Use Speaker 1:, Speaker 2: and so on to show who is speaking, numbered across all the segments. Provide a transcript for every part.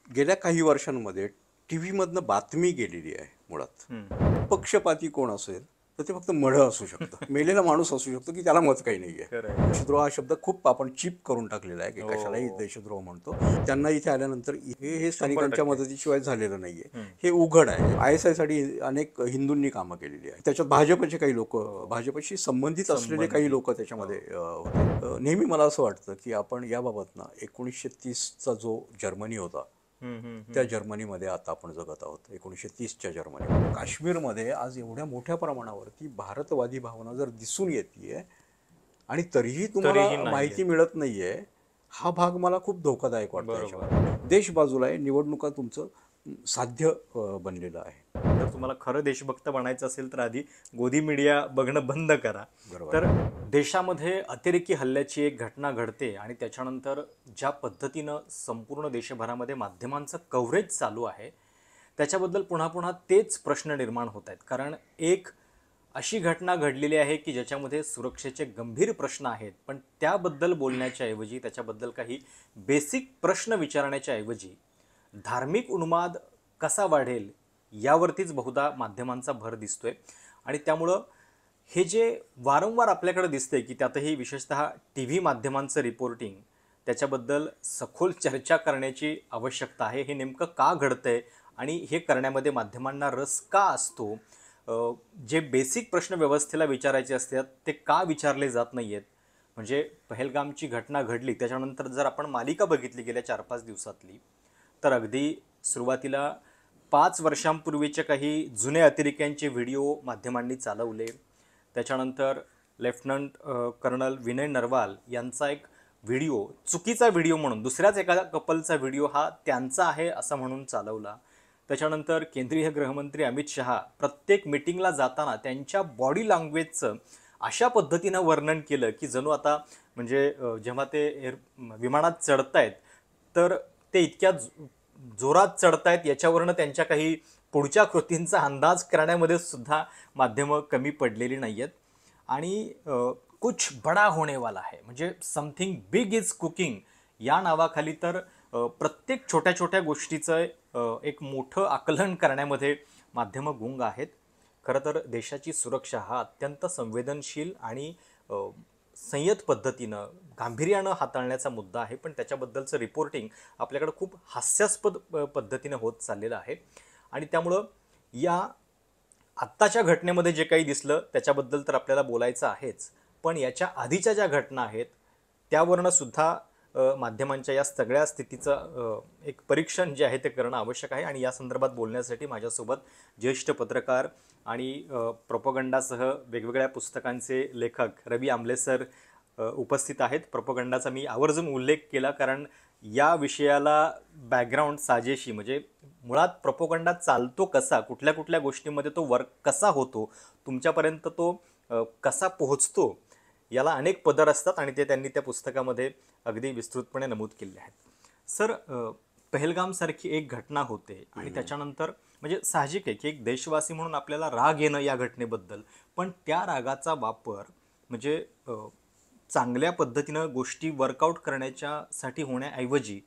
Speaker 1: गेल्या काही वर्षांमध्ये टी व्हीमधनं बातमी गेलेली आहे मुळात. पक्षपाती कोण असेल तर ते फक्त मढं असू शकतं, मेलेला माणूस असू शकतो की त्याला मत काही नाही आहे.
Speaker 2: खरं आहे.
Speaker 1: देशद्रोह हा शब्द खूप आपण चीप करून टाकलेला आहे की कशालाही
Speaker 2: हो.
Speaker 1: देशद्रोह म्हणतो. त्यांना इथे आल्यानंतर हे स्थानिकांच्या
Speaker 2: 100%
Speaker 1: मदतीशिवाय झालेलं नाही आहे.
Speaker 2: हं.
Speaker 1: हे उघड आहे. ISIसाठी अनेक हिंदूंनी कामं केलेली आहेत. त्याच्यात भाजपचे काही लोक,
Speaker 2: हो.
Speaker 1: भाजपशी संबंधित असलेले काही
Speaker 2: संबंधित.
Speaker 1: लोक त्याच्यामध्ये
Speaker 2: हो.
Speaker 1: होते. नेहमी मला असं वाटतं की आपण याबाबत ना 1930चा जो जर्मनी होता
Speaker 2: हं, हं,
Speaker 1: त्या
Speaker 2: हं.
Speaker 1: जर्मनीमध्ये आता आपण जगत आहोत. 1930च्या जर्मनी. काश्मीरमध्ये आज एवढ्या मोठ्या प्रमाणावरती भारतवादी भावना जर दिसून येते आणि तरीही तुम्हाला
Speaker 2: तरीही नाही
Speaker 1: माहिती
Speaker 2: आहेत.
Speaker 1: मिळत नाहीये, हा भाग मला खूप धोकादायक वाटतो
Speaker 2: बरोबर.
Speaker 1: याच्यामध्ये. देश बाजूला आहे, निवडणुका तुमचं साध्य बनलेलं आहे.
Speaker 2: जर तुम्हाला खरं देशभक्त बनायचं असेल तर आधी गोदी मीडिया बघणं बंद करा.
Speaker 1: बरोबर
Speaker 2: तर
Speaker 1: आहे.
Speaker 2: देशामध्ये अतिरेकी हल्ल्याची एक घटना घडते आणि त्याच्यानंतर ज्या पद्धतीनं संपूर्ण देशभरामध्ये माध्यमांचं कव्हरेज चालू आहे त्याच्याबद्दल पुन्हा पुन्हा तेच प्रश्न निर्माण होत आहेत. कारण एक अशी घटना घडलेली आहे की ज्याच्यामध्ये सुरक्षेचे गंभीर प्रश्न आहेत, पण त्याबद्दल बोलण्याच्या ऐवजी त्याच्याबद्दल काही बेसिक प्रश्न विचारण्याच्या ऐवजी धार्मिक उन्माद कसा वाढेल यावरतीच बहुधा माध्यमांचा भर दिसतोय. आणि त्यामुळं हे जे वारंवार आपल्याकडे दिसतंय की त्यातही विशेषतः टी व्ही माध्यमांचं रिपोर्टिंग त्याच्याबद्दल सखोल चर्चा करण्याची आवश्यकता आहे. हे नेमकं का घडतंय आणि हे करण्यामध्ये माध्यमांना रस का असतो? जे बेसिक प्रश्न व्यवस्थेला विचारायचे असतात ते का विचारले जात नाही आहेत? म्हणजे पहलगामची घटना घडली त्याच्यानंतर जर आपण मालिका बघितली गेल्या 4-5 दिवसातली, तर अगदी सुरुवातीला 5 वर्षांपूर्वीचे काही जुने अतिरेक्यांचे व्हिडिओ माध्यमांनी चालवले. त्याच्यानंतर लेफ्टनंट कर्नल विनय नरवाल यांचा एक व्हिडिओ, चुकीचा व्हिडिओ म्हणून दुसऱ्याच एका कपलचा व्हिडिओ हा त्यांचा आहे असं म्हणून चालवला. त्याच्यानंतर केंद्रीय गृहमंत्री अमित शहा प्रत्येक मिटिंगला जाताना त्यांच्या बॉडी लँग्वेजचं अशा पद्धतीनं वर्णन केलं की जणू आता म्हणजे जेव्हा ते विमानात चढतायत तर ते इतक्या जोरात चढतायत याच्यावरनं त्यांच्या काही पुढच्या कृतींचा अंदाज करण्यामध्ये सुद्धा माध्यमं कमी पडलेली नाही आहेत. आणि कुछ बडा होने वाला है म्हणजे समथिंग बिग इज कुकिंग या नावाखाली तर प्रत्येक छोट्या छोट्या गोष्टीचं एक मोठं आकलन करण्यामध्ये माध्यमं गुंग आहेत. खरं तर देशाची सुरक्षा हा अत्यंत संवेदनशील आणि संयत पद्धतीनं गांभीर्यानं हाताळण्याचा मुद्दा आहे, पण त्याच्याबद्दलचं रिपोर्टिंग आपल्याकडं खूप हास्यास्पद पद्धतीनं होत चाललेलं आहे. आणि त्यामुळं या आत्ताच्या घटनेमध्ये जे काही दिसलं त्याच्याबद्दल तर आपल्याला बोलायचं आहेच, पण याच्या आधीच्या ज्या घटना आहेत त्यावरनं सुद्धा माध्यमांच्या या सगळ्या स्थितीचं एक परीक्षण जे आहे ते करणं आवश्यक आहे. आणि या संदर्भात बोलण्यासाठी माझ्यासोबत ज्येष्ठ पत्रकार आणि प्रोपगंडासह वेगवेगळ्या पुस्तकांचे लेखक रवी आमले सर उपस्थित आहेत. प्रोपगंडाचा मी आवर्जून उल्लेख केला कारण या विषयाला बॅकग्राऊंड साजेशी म्हणजे मुळात प्रोपगंडा चालतो कसा, कुठल्या कुठल्या गोष्टींमध्ये तो वर्क कसा होतो, तुमच्यापर्यंत तो कसा पोहोचतो, याला अनेक पदर असतात आणि ते त्यांनी त्या पुस्तकामध्ये अगदी विस्तृतपणे नमूद केले आहेत. सर, पहलगामसारखी एक घटना होते आणि त्याच्यानंतर म्हणजे साहजिक आहे की एक देशवासी म्हणून आपल्याला राग येणं या घटनेबद्दल, पण त्या रागाचा वापर म्हणजे चांगल्या पद्धतीनं गोष्टी वर्कआउट करण्याच्यासाठी होण्याऐवजी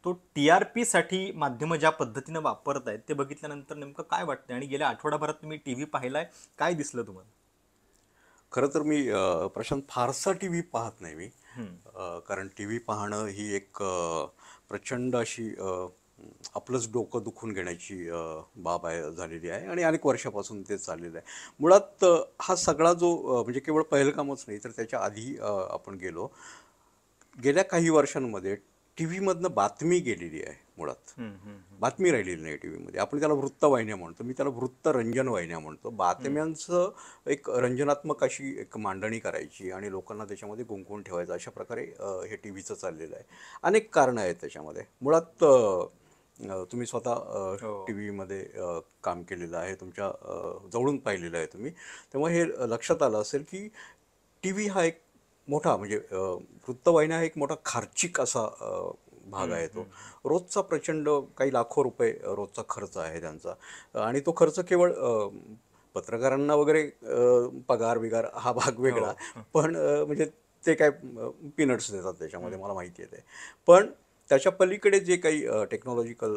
Speaker 2: तो TRP साठी माध्यमं ज्या पद्धतीनं वापरत आहेत ते बघितल्यानंतर नेमकं काय वाटतं? आणि गेल्या आठवडाभरात तुम्ही टी व्ही पाहिलाय, काय दिसलं तुम्हाला?
Speaker 1: खरं तर मी प्रशांत फारसा टी व्ही पाहत नाही मी.
Speaker 2: हं.
Speaker 1: कारण टी व्ही पाहणं ही एक प्रचंड अशी आपलंच डोकं दुखून घेण्याची बाब आहे झालेली आहे आणि अनेक वर्षापासून ते चाललेलं आहे. मुळात हा सगळा जो म्हणजे केवळ पहिलगामच नाही तर त्याच्या आधी आपण गेलो. गेल्या काही वर्षांमध्ये टी व्हीमधनं बातमी गेलेली आहे मुळात.
Speaker 2: हं, हं, हं.
Speaker 1: बातमी राहिलेली नाही टी व्हीमध्ये. आपण त्याला वृत्तवाहिन्या म्हणतो, मी त्याला वृत्तरंजन वाहिन्या म्हणतो. बातम्यांचं एक रंजनात्मक अशी एक मांडणी करायची आणि लोकांना त्याच्यामध्ये गुंफवून ठेवायचं, अशा प्रकारे हे टी व्हीचं चाललेलं आहे. अनेक कारणं आहेत त्याच्यामध्ये. मुळात तुम्ही स्वतः टी
Speaker 2: हो.
Speaker 1: व्हीमध्ये काम केलेलं आहे, तुमच्या जवळून पाहिलेलं आहे तुम्ही, त्यामुळे हे लक्षात आलं असेल की टी व्ही हा एक मोठा म्हणजे वृत्तवाहिन्या हा एक मोठा खर्चिक असा भाग
Speaker 2: हं,
Speaker 1: आहे तो.
Speaker 2: हं, हं.
Speaker 1: रोजचा प्रचंड काही लाखो रुपये रोजचा खर्च आहे त्यांचा. आणि तो खर्च केवळ पत्रकारांना वगैरे पगार बिगार हा भाग
Speaker 2: हो.
Speaker 1: वेगळा. पण म्हणजे ते काय पीनट्स देतात त्याच्यामध्ये, मला माहिती आहे ते. पण त्याच्या पलीकडे जे काही टेक्नॉलॉजिकल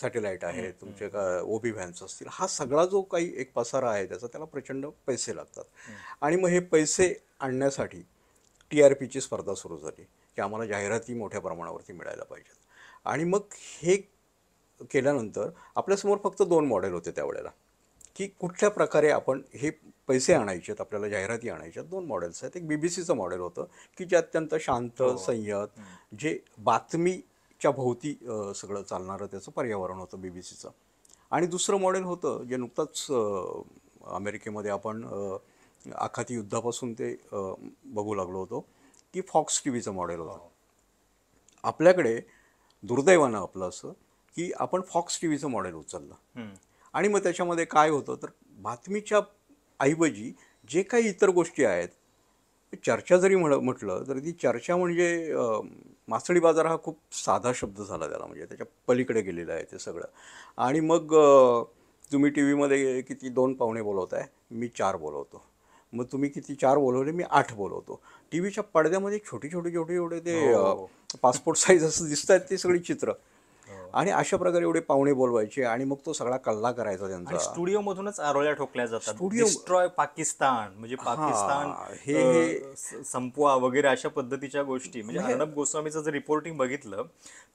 Speaker 1: सॅटेलाईट आहे, तुमचे ओबी व्हॅन्स असतील, हा सगळा जो काही एक पसारा आहे त्याचा, त्याला प्रचंड पैसे लागतात. आणि मग हे पैसे आणण्यासाठी TRPची स्पर्धा सुरू झाली की आम्हाला जाहिराती मोठ्या प्रमाणावरती मिळायला पाहिजेत. आणि मग हे केल्यानंतर आपल्यासमोर फक्त 2 मॉडेल होते त्यावेळेला, की कुठल्या प्रकारे आपण हे पैसे आणायचे आहेत, आपल्याला जाहिराती आणायच्या. 2 मॉडेल्स आहेत. एक BBCचं मॉडेल होतं की जे अत्यंत शांत, संयत, जे बातमीच्या भोवती सगळं चालणारं त्याचं पर्यावरण होतं BBCचं. आणि दुसरं मॉडेल होतं जे नुकतंच अमेरिकेमध्ये आपण आखाती युद्धापासून ते बघू लागलो होतो, की फॉक्स TVचं मॉडेल होतं. आपल्याकडे दुर्दैवानं आपलं असं की आपण फॉक्स TVचं मॉडेल उचललं. आणि मग त्याच्यामध्ये काय होतं तर बातमीच्या ऐवजी जे काही इतर गोष्टी आहेत, चर्चा जरी म्हटलं तरी ती चर्चा म्हणजे मासळी बाजार हा खूप साधा शब्द झाला त्याला, म्हणजे त्याच्या पलीकडे गेलेलं आहे ते सगळं. आणि मग तुम्ही TVमध्ये किती 2 पाहुणे बोलवताय, मी 4 बोलवतो. मग तुम्ही किती 4 बोलवले, मी 8 बोलवतो. TVच्या पडद्यामध्ये छोटी छोटी छोटी एवढे ते पासपोर्ट साईज असं दिसत आहेत ती सगळी चित्र. आणि अशा प्रकारे एवढे पाहुणे बोलवायचे आणि मग तो सगळा कल्ला करायचा
Speaker 2: आणि
Speaker 1: त्यांचा.
Speaker 2: स्टुडिओ मधूनच आरोळ्या ठोकल्या जातात.
Speaker 1: स्टुडिओ
Speaker 2: डिस्ट्रॉय पाकिस्तान, म्हणजे पाकिस्तान
Speaker 1: हे
Speaker 2: संपवा वगैरे अशा पद्धतीच्या गोष्टी. म्हणजे अर्णब गोस्वामीचं जर रिपोर्टिंग बघितलं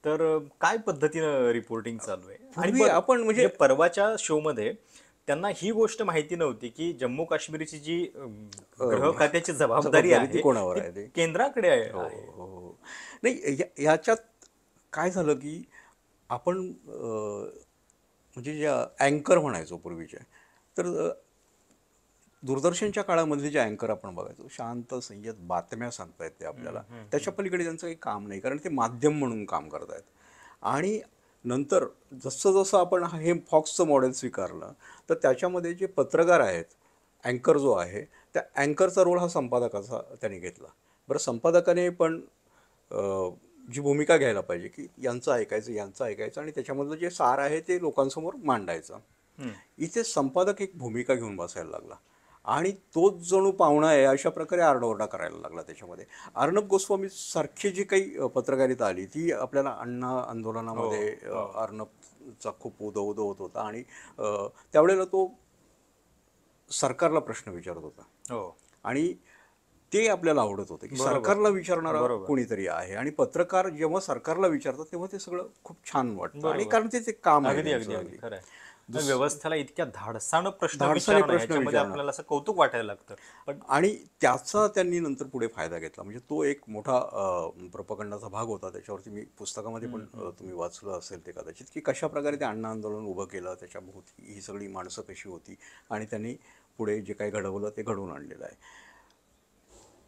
Speaker 2: तर काय पद्धतीनं रिपोर्टिंग चालू आहे. आणि
Speaker 1: पूर्वी आपण म्हणजे
Speaker 2: परवाच्या शो मध्ये त्यांना ही गोष्ट माहिती नव्हती की जम्मू काश्मीरची जी गृह खात्याची जबाबदारी
Speaker 1: ती
Speaker 2: आहे
Speaker 1: कोणावर आहे
Speaker 2: ती
Speaker 1: ते.
Speaker 2: केंद्राकडे आहे.
Speaker 1: हो. नाही, याच्यात काय झालं की आपण म्हणजे ज्या अँकर म्हणायचो पूर्वीच्या, तर दूरदर्शनच्या काळामधले जे अँकर आपण बघायचो, शांत संयत बातम्या सांगतायत ते आपल्याला. त्याच्या पलीकडे त्यांचं काही काम नाही, कारण ते माध्यम म्हणून काम करतायत. आणि नंतर जसं जसं आपण हे फॉक्सचं मॉडेल स्वीकारलं, तर त्याच्यामध्ये जे पत्रकार आहेत, अँकर जो आहे, त्या अँकरचा रोल हा संपादकाचा त्याने घेतला. बरं, संपादकाने पण जी भूमिका घ्यायला पाहिजे की यांचं ऐकायचं, यांचं ऐकायचं आणि त्याच्यामधलं जे सार आहे ते लोकांसमोर मांडायचं. इथे संपादक एक भूमिका घेऊन बसायला लागला आणि तोच जणू पाहुणा आहे अशा प्रकारे आरडाओरडा करायला लागला त्याच्यामध्ये. अर्णब गोस्वामी सारखी जी काही पत्रकारिता आली ती आपल्याला अण्णा आंदोलनामध्ये अर्णबचा खूप उदो उदो होत होता. आणि त्यावेळेला तो सरकारला प्रश्न विचारत होता. आणि ते आपल्याला आवडत होतं की सरकारला विचारणारा कोणीतरी आहे. आणि पत्रकार जेव्हा सरकारला विचारतात तेव्हा ते सगळं खूप छान वाटतं. आणि कारण ते काम आहे त्यांचं.
Speaker 2: अगदी खरं आहे. व्यवस्थेला इतक्या धाडसानं प्रश्न विचारण्यामध्ये आपल्याला असं कौतुक वाटायला लागतं. पण
Speaker 1: आणि त्याचा त्यांनी नंतर पुढे फायदा घेतला. म्हणजे तो एक मोठा प्रोपगंडाचा भाग होता. त्याच्यावरती मी पुस्तकामध्ये पण तुम्ही वाचलं असेल ते कदाचित, की कशा प्रकारे ते अण्णा आंदोलन उभं केलं, त्याच्याभोवती ही सगळी माणसं कशी होती आणि त्यांनी पुढे जे काही घडवलं ते घडवून आणलेलं आहे.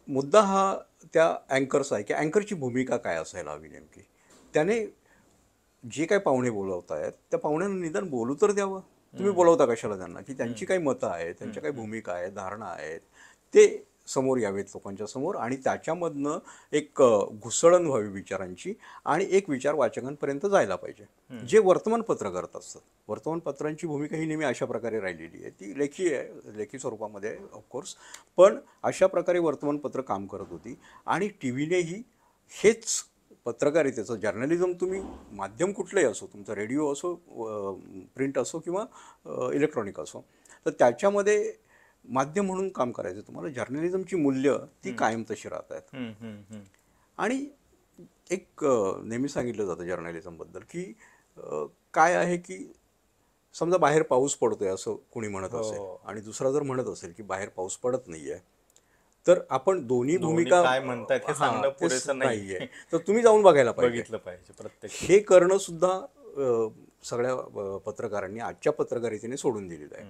Speaker 1: मुद्दा हा त्या अँकरचा आहे की अँकरची भूमिका काय असायला हवी नेमकी. त्याने जे काही पाहुणे बोलवत आहेत त्या पाहुण्यांना निदान बोलू तर द्यावं. तुम्ही बोलवता कशाला त्यांना, की त्यांची काही मतं आहेत, त्यांच्या काही भूमिका आहेत, धारणा आहेत, ते समोर यावेत लोकांच्या समोर. आणि त्याच्यामधनं एक घुसळण व्हावी विचारांची आणि एक विचार वाचकांपर्यंत जायला पाहिजे. जे वर्तमानपत्र करत असतात, वर्तमानपत्रांची भूमिका ही नेहमी अशा प्रकारे राहिलेली आहे. ती लेखी आहे, लेखी स्वरूपामध्ये आहे ऑफकोर्स, पण अशा प्रकारे वर्तमानपत्र काम करत होती. आणि TVनेही हेच पत्रकारितेचं जर्नलिझम, तुम्ही माध्यम कुठलंही असो, तुमचा रेडिओ असो, प्रिंट असो किंवा इलेक्ट्रॉनिक असो, तर त्याच्यामध्ये माध्यम म्हणून काम करायचं. तुम्हाला जर्नलिझमची मूल्य ती कायम तशी राहत आहेत. आणि एक नेहमी सांगितलं जातं जर्नलिझमबद्दल की काय आहे की समजा बाहेर पाऊस पडतोय असं कोणी म्हणत असेल आणि दुसरा जर म्हणत असेल की बाहेर पाऊस पडत नाहीये, तर आपण दोन्ही भूमिका
Speaker 2: काय म्हणतायत हे सांगणं पुरेसं
Speaker 1: नाहीये, तर तुम्ही जाऊन बघायला पाहिजे.
Speaker 2: बघितलं पाहिजे प्रत्यक्ष.
Speaker 1: हे करणं सुद्धा सगळ्या पत्रकारांनी आजच्या पत्रकारितेने सोडून दिलेलं आहे.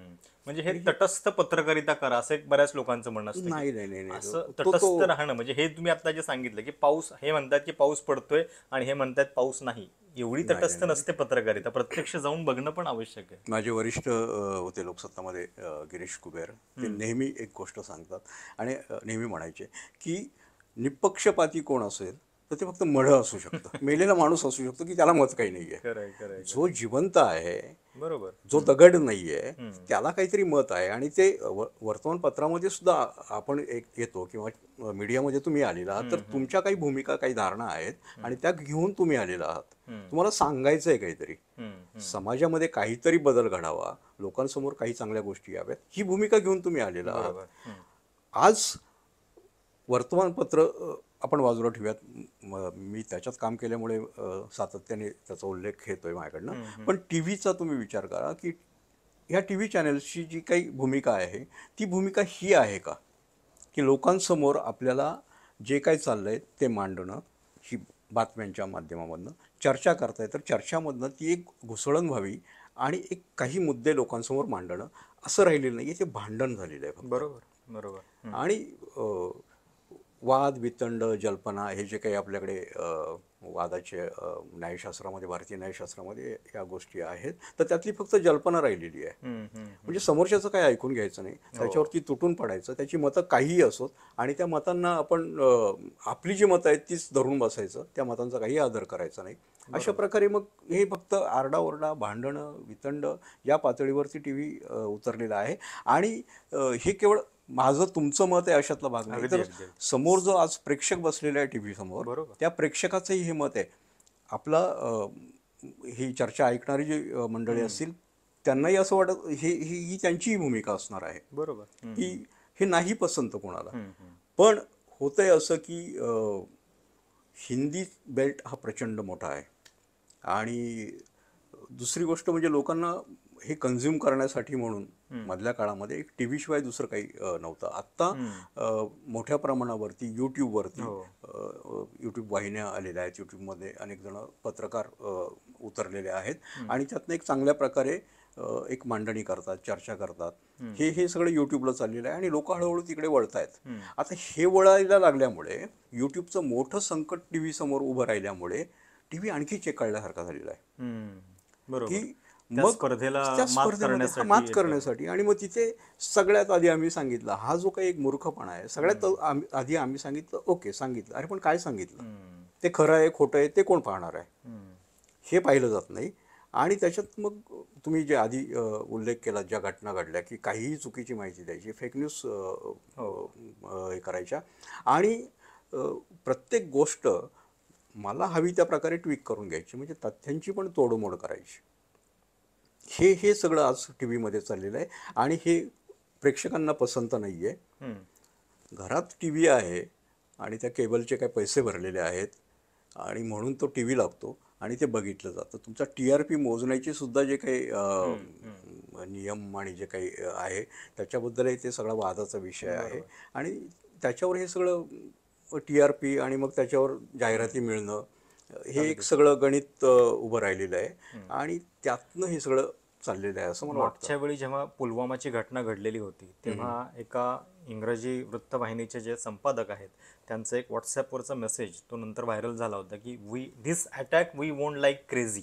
Speaker 2: म्हणजे हे तटस्थ पत्रकारिता करा असं एक बऱ्याच लोकांचं म्हणणं असतं.
Speaker 1: नाही,
Speaker 2: असं तटस्थ राहणं म्हणजे हे तुम्ही आता जे सांगितलं की पाऊस, हे म्हणतात की पाऊस पडतोय आणि हे म्हणतात पाऊस नाही, एवढी तटस्थ नसते पत्रकारिता. प्रत्यक्ष जाऊन बघणं पण आवश्यक आहे.
Speaker 1: माझे वरिष्ठ होते लोकसत्तामध्ये, गिरीश कुबेर, ते नेहमी एक गोष्ट सांगतात आणि नेहमी म्हणायचे की निपक्षपाती कोण असेल तर ते फक्त मढं असू शकतं, मेलेला माणूस असू शकतो की त्याला मत काही नाही आहे.
Speaker 2: खरंय खरंय
Speaker 1: जो जिवंत आहे,
Speaker 2: बरोबर.
Speaker 1: जो दगड नाही आहे, त्याला काहीतरी मत आहे. आणि ते वर्तमानपत्रामध्ये सुद्धा आपण एक येतो किंवा मीडियामध्ये तुम्ही आलेला आहात, तर तुमच्या काही भूमिका, काही धारणा आहेत आणि त्या घेऊन तुम्ही आलेला आहात. तुम्हाला सांगायचं आहे काहीतरी, समाजामध्ये काहीतरी बदल घडावा, लोकांसमोर काही चांगल्या गोष्टी याव्यात, ही भूमिका घेऊन तुम्ही आलेला आहात.
Speaker 2: बरोबर.
Speaker 1: आज वर्तमानपत्र आपण बाजूला ठेवूयात, मी त्याच्यात काम केल्यामुळे सातत्याने त्याचा उल्लेख येतोय माझ्याकडनं. पण टी व्हीचा तुम्ही विचार करा की ह्या टी व्ही चॅनल्सची जी काही भूमिका आहे, ती भूमिका ही आहे का की लोकांसमोर आपल्याला जे काही चाललंय ते मांडणं, ही बातम्यांच्या माध्यमामधनं चर्चा करताय, तर चर्चामधनं ती एक घुसळण व्हावी आणि एक काही मुद्दे लोकांसमोर मांडणं, असं राहिलेलं नाही आहे, ते भांडण झालेलं आहे फक्त.
Speaker 2: बरोबर बरोबर.
Speaker 1: आणि वाद वितंड जल्पना हे जे काही आपल्याकडे वादाचे न्यायशास्त्रामध्ये, भारतीय न्यायशास्त्रामध्ये या गोष्टी आहेत, तर त्यातली फक्त जल्पना राहिलेली आहे. म्हणजे समोरच्याचं काही ऐकून घ्यायचं नाही, त्याच्यावरती तुटून पडायचं, त्याची मतं काहीही असोत आणि त्या मतांना आपण आपली जी मतं आहेत तीच धरून बसायचं, त्या मतांचा काही आदर करायचा नाही. अशा प्रकारे मग हे फक्त आरडाओरडा, भांडणं, वितंड या पातळीवरती टी व्ही उतरलेला आहे. आणि हे केवळ माझं तुमचं मत आहे अशातला भाग नाही, तर समोर जो आज प्रेक्षक बसलेला आहे टी व्ही समोर, त्या प्रेक्षकाचंही हे मत आहे. आपला ही चर्चा ऐकणारी जी मंडळी असतील, त्यांनाही असं वाटत ही त्यांचीही भूमिका असणार आहे.
Speaker 2: बरोबर.
Speaker 1: की हे नाही पसंत कोणाला. पण होतंय असं की हिंदी बेल्ट हा प्रचंड मोठा आहे. आणि दुसरी गोष्ट म्हणजे लोकांना हे कन्झ्युम करण्यासाठी म्हणून मधल्या काळामध्ये एक टी व्ही शिवाय दुसरं काही नव्हतं. आत्ता मोठ्या प्रमाणावरती यूट्यूबवरती यूट्यूब वाहिन्या आलेल्या आहेत, यूट्यूबमध्ये अनेक जण पत्रकार उतरलेले आहेत आणि त्यातनं एक चांगल्या प्रकारे एक मांडणी करतात, चर्चा करतात. हे सगळं यूट्यूबला चाललेलं आहे आणि लोक हळूहळू तिकडे वळत आहेत. आता हे वळायला लागल्यामुळे, यूट्यूबचं मोठं संकट टी व्ही समोर उभं राहिल्यामुळे टी व्ही आणखी चेकाळल्यासारखा झालेला आहे की मग त्या स्पर्धेमध्ये मात करण्यासाठी. आणि मग तिथे सगळ्यात आधी आम्ही सांगितलं, हा जो काही एक मूर्खपणा आहे, सगळ्यात आधी आम्ही सांगितलं, ओके सांगितलं, अरे पण काय सांगितलं, ते खरं आहे खोटं आहे ते कोण पाहणार आहे, हे पाहिलं जात नाही. आणि त्याच्यात मग तुम्ही जे आधी उल्लेख केला, ज्या घटना घडल्या की काहीही चुकीची माहिती द्यायची, फेक न्यूज हे करायच्या आणि प्रत्येक गोष्ट मला हवी त्या प्रकारे ट्विक करून घ्यायची, म्हणजे तथ्यांची पण तोडमोड करायची. हे सगळं आज टी व्हीमध्ये चाललेलं आहे आणि हे प्रेक्षकांना पसंत नाही आहे. घरात टी व्ही आहे आणि त्या केबलचे काही पैसे भरलेले आहेत आणि म्हणून तो टी व्ही लागतो आणि ते बघितलं जातं. तुमचा TRP मोजण्याची सुद्धा जे काही नियम आणि जे काही आहे त्याच्याबद्दलही ते सगळा वादाचा विषय आहे. आणि त्याच्यावर हे सगळं TRP आणि मग त्याच्यावर जाहिराती मिळणं, हे एक सगळं गणित उभं राहिलेलं आहे आणि त्यातनं हे सगळं चाललेलं आहे असं मला वाटतं.
Speaker 2: मागच्या वेळी जेव्हा पुलवामाची घटना घडलेली होती, तेव्हा एका इंग्रजी वृत्तवाहिनीचे जे संपादक आहेत, त्यांचं एक व्हॉट्सॲपवरचा मेसेज तो नंतर व्हायरल झाला होता की this attack we won't like crazy.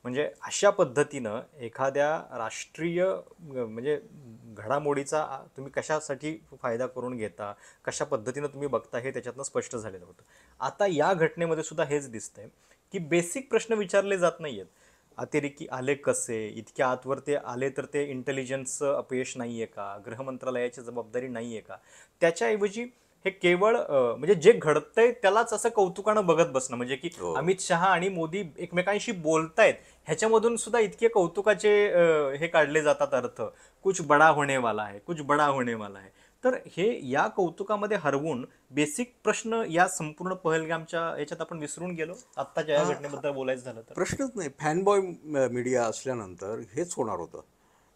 Speaker 2: म्हणजे अशा पद्धतीनं एखाद्या राष्ट्रीय म्हणजे घडामोडीचा तुम्ही कशासाठी फायदा करून घेता, कशा पद्धतीनं तुम्ही बघता, हे त्याच्यातनं स्पष्ट झालेलं होतं. आता या घटनेमध्ये सुद्धा हेच दिसतंय की बेसिक प्रश्न विचारले जात नाही आहेत. अतिरेकी आले कसे, इतक्या आतवर ते आले तर ते इंटेलिजन्सचं अपयश नाही आहे का, गृह मंत्रालयाची जबाबदारी नाही आहे का, त्याच्याऐवजी हे केवळ म्हणजे जे घडतंय त्यालाच असं कौतुकानं बघत बसणं. म्हणजे की अमित शहा आणि मोदी एकमेकांशी बोलतायत, ह्याच्यामधून सुद्धा इतके कौतुकाचे हे काढले जातात अर्थ, कुछ बडा होणे वाला है, कुछ बडा होणे वाला है. तर हे या कौतुकामध्ये हरवून बेसिक प्रश्न या संपूर्ण पहलगामच्या याच्यात आपण विसरून गेलो आत्ताच्या या घटनेबद्दल बोलायचं झालं तर.
Speaker 1: प्रश्नच नाही. फॅनबॉय मीडिया असल्यानंतर हेच होणार होतं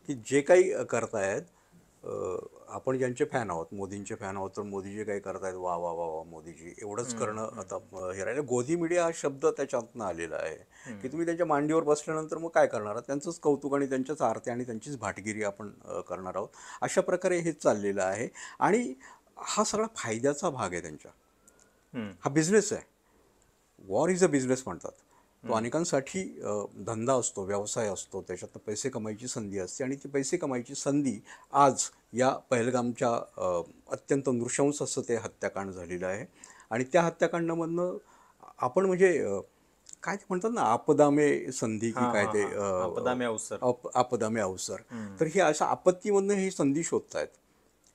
Speaker 1: की जे काही करतायत, आपण ज्यांचे फॅन आहोत, मोदींचे फॅन आहोत, तर मोदी जे काही करतायत वा वा वा वा मोदीजी, एवढंच करणं आता हे राहिलं. गोदी मीडिया हा शब्द त्याच्यातनं आलेला आहे की तुम्ही त्यांच्या मांडीवर बसल्यानंतर मग काय करणार आहात, त्यांचंच कौतुक आणि त्यांच्याच आरती आणि त्यांचीच भाटगिरी आपण करणार आहोत. अशा प्रकारे हे चाललेलं आहे आणि हा सगळा फायद्याचा भाग आहे त्यांच्या. हा बिझनेस आहे. वॉर इज अ बिझनेस म्हणतात. तो अनेकांसाठी धंदा असतो, व्यवसाय असतो, त्याच्यातनं पैसे कमायची संधी असते आणि ती पैसे कमायची संधी आज या पहलगामच्या अत्यंत नृशंस असं ते हत्याकांड झालेलं आहे. आणि त्या हत्याकांडामधनं आपण म्हणजे काय ते म्हणतात ना, आपदामे संधी की
Speaker 2: हां
Speaker 1: काय
Speaker 2: हां
Speaker 1: ते
Speaker 2: हां, आपदा में अवसर.
Speaker 1: आपदामे अवसर. तर हे अशा आपत्तीमधनं ही संधी शोधतायत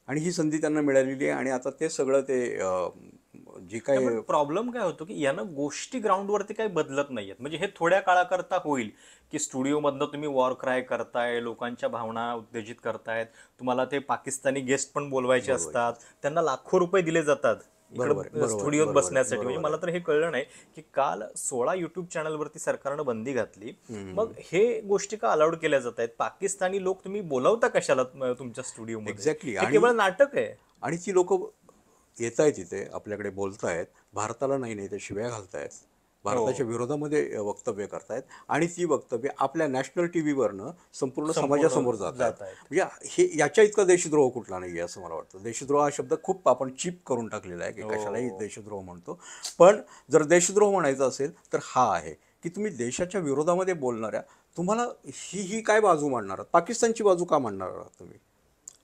Speaker 1: आणि ही संधी त्यांना मिळालेली आहे आणि आता ते सगळं ते जे
Speaker 2: नाही,
Speaker 1: काय
Speaker 2: पण प्रॉब्लेम काय होतो की यानं गोष्टी ग्राउंडवरती काही बदलत नाहीयेत. म्हणजे हे थोड्या काळाकरता होईल की स्टुडिओमधनं तुम्ही वॉर क्राय करताय, लोकांच्या भावना उत्तेजित करतायत, तुम्हाला ते पाकिस्तानी गेस्ट पण बोलवायचे असतात,
Speaker 1: बोलवायचे.
Speaker 2: त्यांना लाखो रुपये दिले जातात
Speaker 1: बरोबर आहे,
Speaker 2: इकडं
Speaker 1: बरोबर आहे,
Speaker 2: स्टुडिओत
Speaker 1: बरोबर आहे,
Speaker 2: बसण्यासाठी. म्हणजे
Speaker 1: बरोबर
Speaker 2: मला
Speaker 1: आहे.
Speaker 2: तर हे कळलं नाही की काल 16 युट्यूब चॅनलवरती सरकारनं बंदी घातली. मग हे गोष्टी का अलाउड केल्या जात आहेत? पाकिस्तानी लोक तुम्ही बोलवता कशाला तुमच्या स्टुडिओमध्ये?
Speaker 1: एक्झॅक्टली.
Speaker 2: हे
Speaker 1: आणि
Speaker 2: केवळ नाटक आहे.
Speaker 1: आणि ती लोक येत आहेत इथे आपल्याकडे बोलतायत, भारताला नाही नाही ते शिव्या घालतायत, भारताच्या
Speaker 2: हो,
Speaker 1: विरोधामध्ये वक्तव्य करतायत आणि ती वक्तव्य आपल्या नॅशनल टी व्हीवरनं संपूर्ण
Speaker 2: संपूर्ण
Speaker 1: समाजासमोर जात आहेत.
Speaker 2: जात आहेत.
Speaker 1: म्हणजे हे याच्या इतका देशद्रोह कुठला नाही आहे असं मला वाटतं. देशद्रोह हा शब्द खूप आपण चीप करून टाकलेला आहे की कशालाही
Speaker 2: हो.
Speaker 1: देशद्रोह म्हणतो. पण जर देशद्रोह म्हणायचा असेल तर हा आहे की तुम्ही देशाच्या विरोधामध्ये बोलणाऱ्या, तुम्हाला ही काय बाजू मांडणार आहात? पाकिस्तानची बाजू का मांडणार आहात तुम्ही?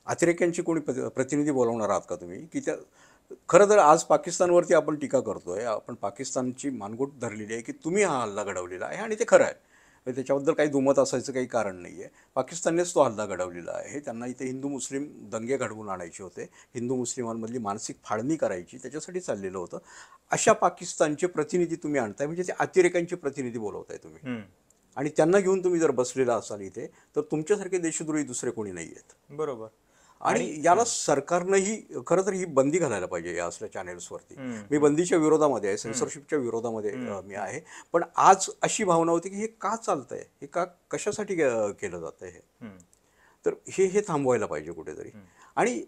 Speaker 1: अतिरेक्यांची कोणी प्रतिनिधी बोलावणार आहात का तुम्ही? की त्या खरं तर आज पाकिस्तानवरती आपण टीका करतोय, आपण पाकिस्तानची मानगूट धरलेली आहे की तुम्ही हा हल्ला घडवलेला आहे आणि ते खरं आहे. म्हणजे त्याच्याबद्दल काही दुमत असायचं काही कारण नाही आहे. पाकिस्ताननेच तो हल्ला घडवलेला आहे. त्यांना इथे हिंदू मुस्लिम दंगे घडवून आणायचे होते, हिंदू मुस्लिमांमधली मानसिक फाळणी करायची, त्याच्यासाठी चाललेलं होतं. अशा पाकिस्तानचे प्रतिनिधी तुम्ही आणताय, म्हणजे ते अतिरेक्यांचे प्रतिनिधी बोलवताय तुम्ही.
Speaker 2: हम्म.
Speaker 1: आणि त्यांना घेऊन तुम्ही जर बसलेला असाल इथे, तर तुमच्यासारखे देशद्रोही दुसरे कोणी नाही आहेत.
Speaker 2: बरोबर.
Speaker 1: आणि
Speaker 2: आणि
Speaker 1: याला सरकारनंही खरं तर ही बंदी घालायला पाहिजे या असल्या चॅनेल्सवरती. मी
Speaker 2: हम्म,
Speaker 1: बंदीच्या विरोधामध्ये आहे, सेन्सरशिपच्या विरोधामध्ये मी आहे. पण आज अशी भावना होती की हे का चालतंय, हे का कशासाठी केलं जातंय हे.
Speaker 2: हम्म,
Speaker 1: तर हे थांबवायला पाहिजे कुठेतरी. आणि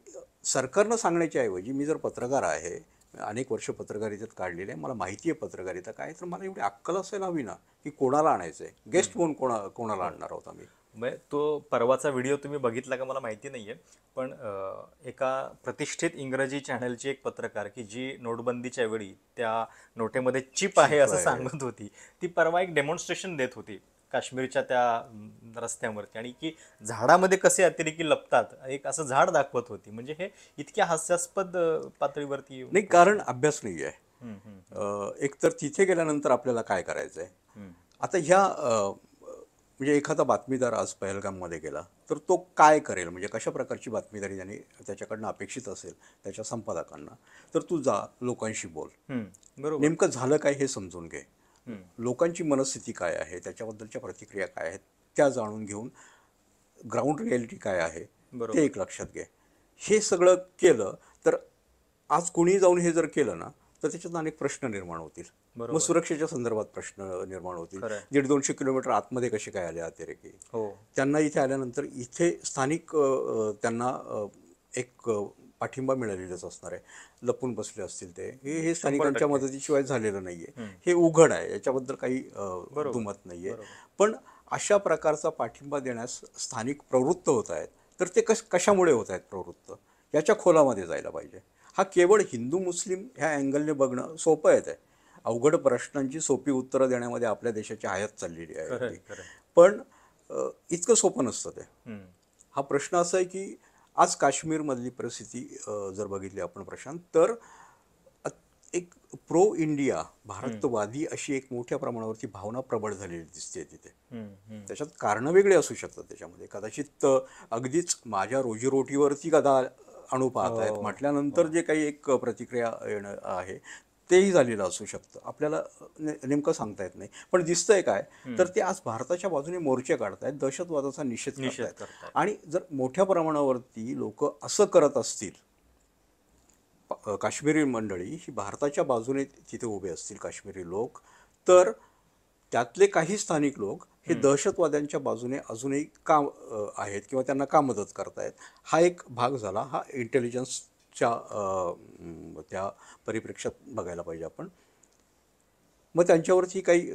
Speaker 1: सरकारनं सांगण्याच्या ऐवजी, मी जर पत्रकार आहे, अनेक वर्ष पत्रकारितेत काढलेले आहे, मला माहिती आहे पत्रकारिता काय, तर मला एवढी अक्कल असायला हवी ना की कोणाला आणायचं आहे, गेस्ट म्हणून कोणाला आणणार आहोत आम्ही.
Speaker 2: म्हणजे तो परवाचा व्हिडिओ तुम्ही बघितला का मला माहिती नाहीये, पण एका प्रतिष्ठित इंग्रजी चॅनलची एक पत्रकार की जी नोटबंदीच्या वेळी त्या नोटेमध्ये चिप आहे
Speaker 1: चीप
Speaker 2: असं
Speaker 1: आहे.
Speaker 2: सांगत होती, ती परवा एक डेमॉन्स्ट्रेशन देत होती काश्मीरच्या त्या रस्त्यावरती, आणि की झाडामध्ये कसे अतिरेकी लपतात एक असं झाड दाखवत होती. म्हणजे हे इतक्या हास्यास्पद पातळीवरती
Speaker 1: नाही, कारण अभ्यास नाही आहे.
Speaker 2: हम्म, हम्म,
Speaker 1: एक तर तिथे गेल्यानंतर आपल्याला काय करायचं आहे.
Speaker 2: हम्म,
Speaker 1: आता ह्या म्हणजे एखादा बातमीदार आज पहलगाममध्ये गेला तर तो काय करेल, म्हणजे कशा प्रकारची बातमीदारी त्याने त्याच्याकडनं अपेक्षित असेल त्याच्या संपादकांना. तर तू जा, लोकांशी बोल,
Speaker 2: बरोबर.
Speaker 1: नेमकं झालं काय हे समजून घे,
Speaker 2: हम्म,
Speaker 1: लोकांची मनस्थिती काय आहे, त्याच्याबद्दलच्या प्रतिक्रिया काय आहेत त्या जाणून घेऊन ग्राउंड रिॲलिटी काय आहे ते
Speaker 2: बरोबर.
Speaker 1: एक लक्षात घे. हे सगळं केलं तर आज कोणी जाऊन हे जर केलं ना तर त्याच्यात अनेक प्रश्न निर्माण होतील. मग
Speaker 2: बरोबर.
Speaker 1: सुरक्षेच्या संदर्भात प्रश्न निर्माण होतील.
Speaker 2: खरंय.
Speaker 1: 150-200 किलोमीटर आतमध्ये कसे काय आले अतिरेकी,
Speaker 2: हो.
Speaker 1: त्यांना इथे आल्यानंतर इथे स्थानिक त्यांना एक पाठिंबा मिळालेलाच असणार आहे. लपून बसले असतील ते, हे स्थानिकांच्या
Speaker 2: 100%.
Speaker 1: मदतीशिवाय झालेलं नाही आहे. हे उघड आहे, याच्याबद्दल काही
Speaker 2: बरोबर.
Speaker 1: दुमत नाही आहे.
Speaker 2: बरोबर.
Speaker 1: पण अशा प्रकारचा पाठिंबा देण्यास स्थानिक प्रवृत्त होत आहेत, तर ते कशामुळे होत आहेत प्रवृत्त, याच्या खोलामध्ये जायला पाहिजे. हा केवळ हिंदू मुस्लिम ह्या अँगलने बघणं सोपं आहे. ते अवघड प्रश्नांची सोपी उत्तरं देण्यामध्ये आपल्या देशाची हयात चाललेली आहे
Speaker 2: खरंय,
Speaker 1: ती.
Speaker 2: खरंय.
Speaker 1: पण इतकं सोपं नसतं ते.
Speaker 2: हम्म,
Speaker 1: हा प्रश्न असा आहे की आज काश्मीरमधली परिस्थिती जर बघितली आपण प्रशांत, तर एक प्रो इंडिया भारतवादी अशी एक मोठ्या प्रमाणावरती भावना प्रबळ झालेली दिसते तिथे.
Speaker 2: हम्म, हम्म.
Speaker 1: त्याच्यात कारणं वेगळी असू शकतात. त्याच्यामध्ये कदाचित अगदीच माझ्या रोजीरोटीवरती कदा अणू पाहत आहेत म्हटल्यानंतर जे काही एक प्रतिक्रिया येणं आहे तेही झालेलं असू शकतं. आपल्याला नेमकं सांगता येत नाही. पण दिसतंय काय, तर ते आज भारताच्या बाजूने मोर्चे काढतायत, दहशतवादाचा निषेध
Speaker 2: निषेध
Speaker 1: करतायत.
Speaker 2: करतायत.
Speaker 1: आणि जर मोठ्या प्रमाणावरती लोक असं करत असतील, काश्मीरी मंडळी ही भारताच्या बाजूने तिथे उभे असतील, काश्मीरी लोक, तर त्यातले काही स्थानिक लोक हे दहशतवाद्यांच्या बाजूने अजूनही का आहेत किंवा त्यांना का मदत करतायत, हा एक भाग झाला. हा इंटेलिजन्सच्या त्या परिप्रेक्ष्यात बघायला पाहिजे आपण. मग त्यांच्यावरती काही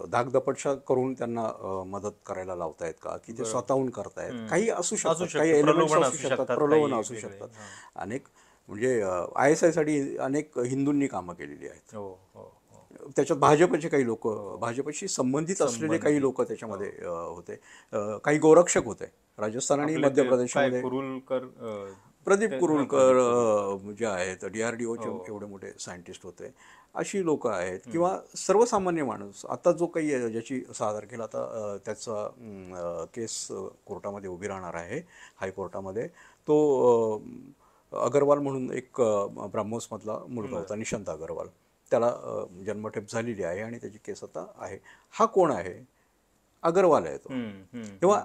Speaker 1: धाकदपटशा करून त्यांना मदत करायला लावतायत का, की ते स्वतःहून करतायत, काही असू शकतात, काही एलिमेंट्स
Speaker 2: प्रलोभन
Speaker 1: असू
Speaker 2: असू
Speaker 1: शकतात,
Speaker 2: शकतात,
Speaker 1: प्रलोभन
Speaker 2: काही
Speaker 1: असू
Speaker 2: वेगळे.
Speaker 1: शकतात.
Speaker 2: हां.
Speaker 1: अनेक म्हणजे ISI साठी अनेक हिंदूंनी कामं केलेली आहेत.
Speaker 2: हो, हो, हो.
Speaker 1: त्याच्यात भाजपचे काही लोक, भाजपशी संबंधित असलेले काही लोक त्याच्यामध्ये होते. काही गोरक्षक होते राजस्थान आणि
Speaker 2: आपले
Speaker 1: मध्य
Speaker 2: ते काय
Speaker 1: प्रदेशमध्ये.
Speaker 2: कुरुलकर
Speaker 1: प्रदीप
Speaker 2: ते-
Speaker 1: कुरुलकर जे आहेत DRDOचे
Speaker 2: हो.
Speaker 1: एवढे मोठे सायंटिस्ट होते, अशी लोक आहेत. किंवा सर्वसामान्य माणूस आता जो काही आहे, ज्याची 6 तारखेला आता त्याचा केस कोर्टामध्ये उभी राहणार आहे हायकोर्टामध्ये. तो अगरवाल म्हणून एक ब्राह्मोसमधला मुलगा होता, निशांत अगरवाल. त्याला जन्मठेप झालेली आहे आणि त्याची केस आता आहे. हा कोण आहे? अगरवाल आहे तो.
Speaker 2: हम्म, हम्म,
Speaker 1: तेव्हा